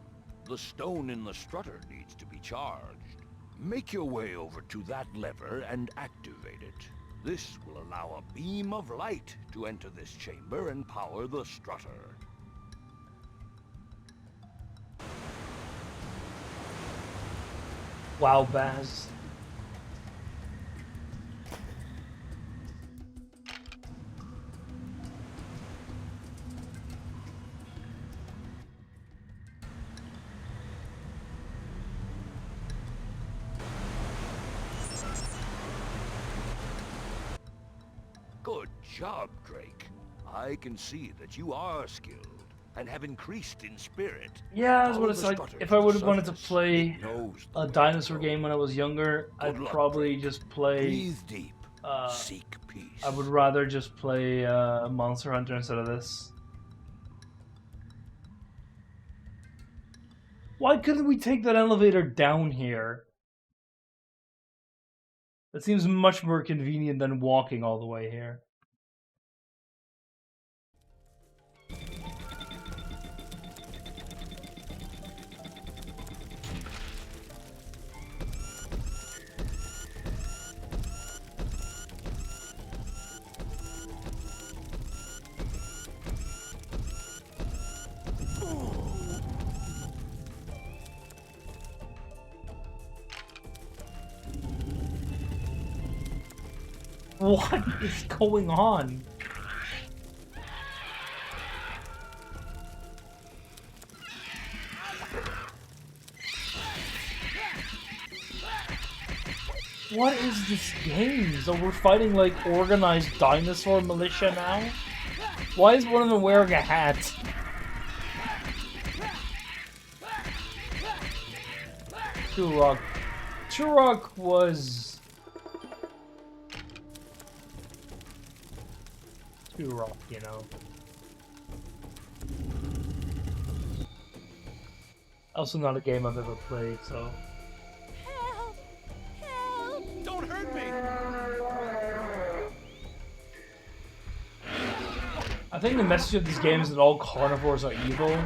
The stone in the strutter needs to be charged. Make your way over to that lever and activate it. This will allow a beam of light to enter this chamber and power the strutter. Wow, Baz. Good job, Drake. I can see that you are skilled and have increased in spirit. Yeah, that's Follow what it's the like. strutter If to I the would have wanted to surface. play It knows the a way to dinosaur go. game when I was younger, I'd luck, probably Drake. just play. Breathe deep. Seek peace. I would rather just play Monster Hunter instead of this. Why couldn't we take that elevator down here? That seems much more convenient than walking all the way here. What is going on? What is this game? So we're fighting like organized dinosaur militia now? Why is one of them wearing a hat? Turok. Turok was... Turok, you know. Also not a game I've ever played, so... Help! Help! Don't hurt me! I think the message of this game is that all carnivores are evil.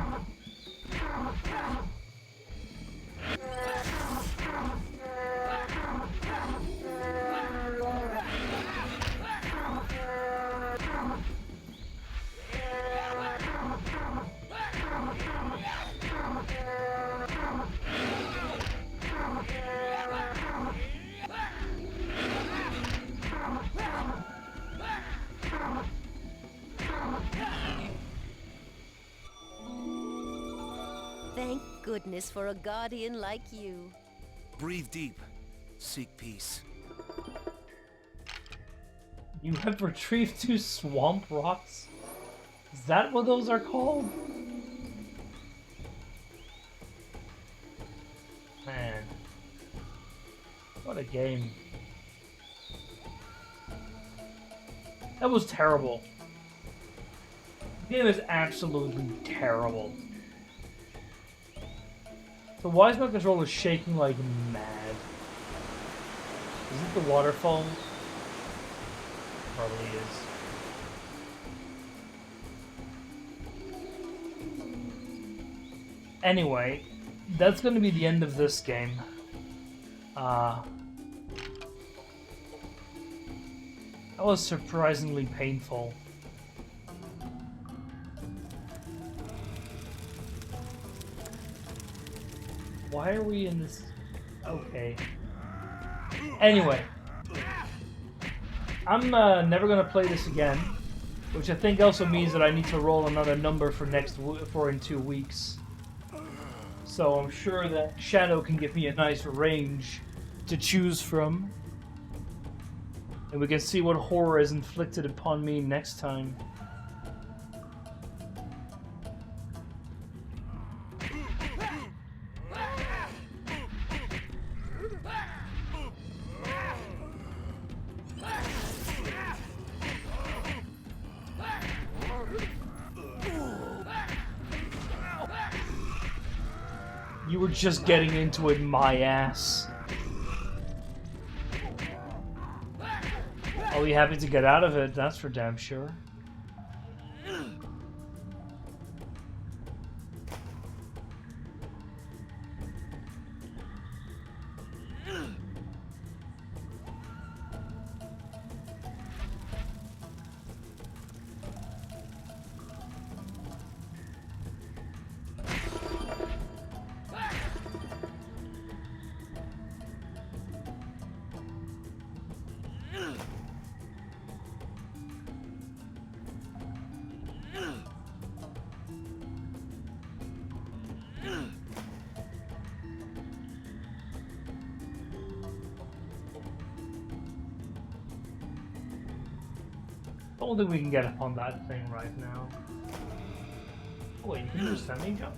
Thank goodness for a guardian like you. Breathe deep. Seek peace. You have retrieved 2 swamp rocks? Is that what those are called? Man. What a game. That was terrible. The game is absolutely terrible. So why is my controller shaking like mad? Is it the waterfall? Probably is. Anyway, that's going to be the end of this game. That was surprisingly painful. Why are we in this? Okay. Anyway. I'm never gonna play this again, which I think also means that I need to roll another number for in 2 weeks. So I'm sure that Shadow can give me a nice range to choose from, and we can see what horror is inflicted upon me next time. You were just getting into it, my ass. I'll be happy to get out of it, that's for damn sure. I don't think we can get up on that thing right now. Oh, wait, you can do a semi-jump?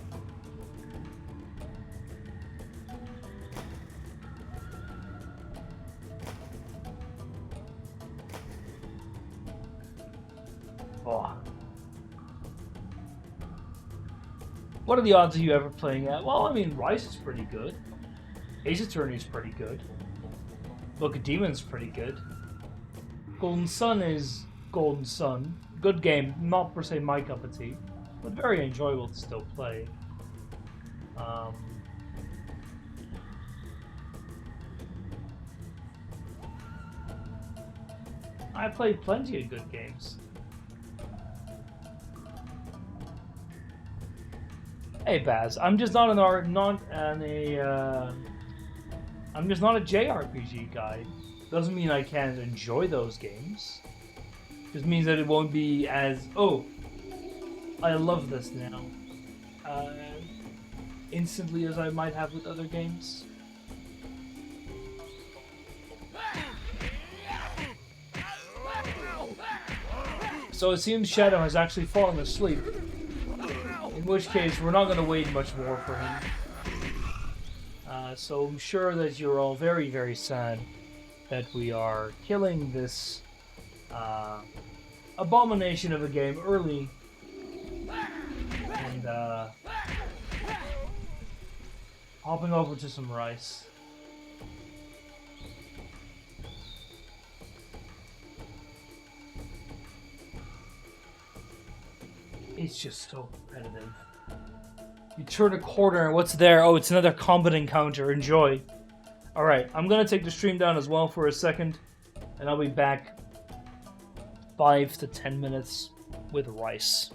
Oh. What are the odds of you ever playing that? Well, I mean, Rise is pretty good. Ace Attorney is pretty good. Book of Demons is pretty good. Golden Sun is Golden Sun. Good game, not per se my cup of tea, but very enjoyable to still play. I played plenty of good games. Hey Baz, I'm just not I'm just not a JRPG guy. Doesn't mean I can't enjoy those games. Just means that it won't be as, oh, I love this now, instantly as I might have with other games. So it seems Shadow has actually fallen asleep. In which case, we're not going to wait much more for him. So I'm sure that you're all very, very sad that we are killing this abomination of a game early. And hopping over to some rice. It's just so repetitive. You turn a corner and what's there? Oh, it's another combat encounter. Enjoy. Alright, I'm gonna take the stream down as well for a second, and I'll be back 5 to 10 minutes with rice.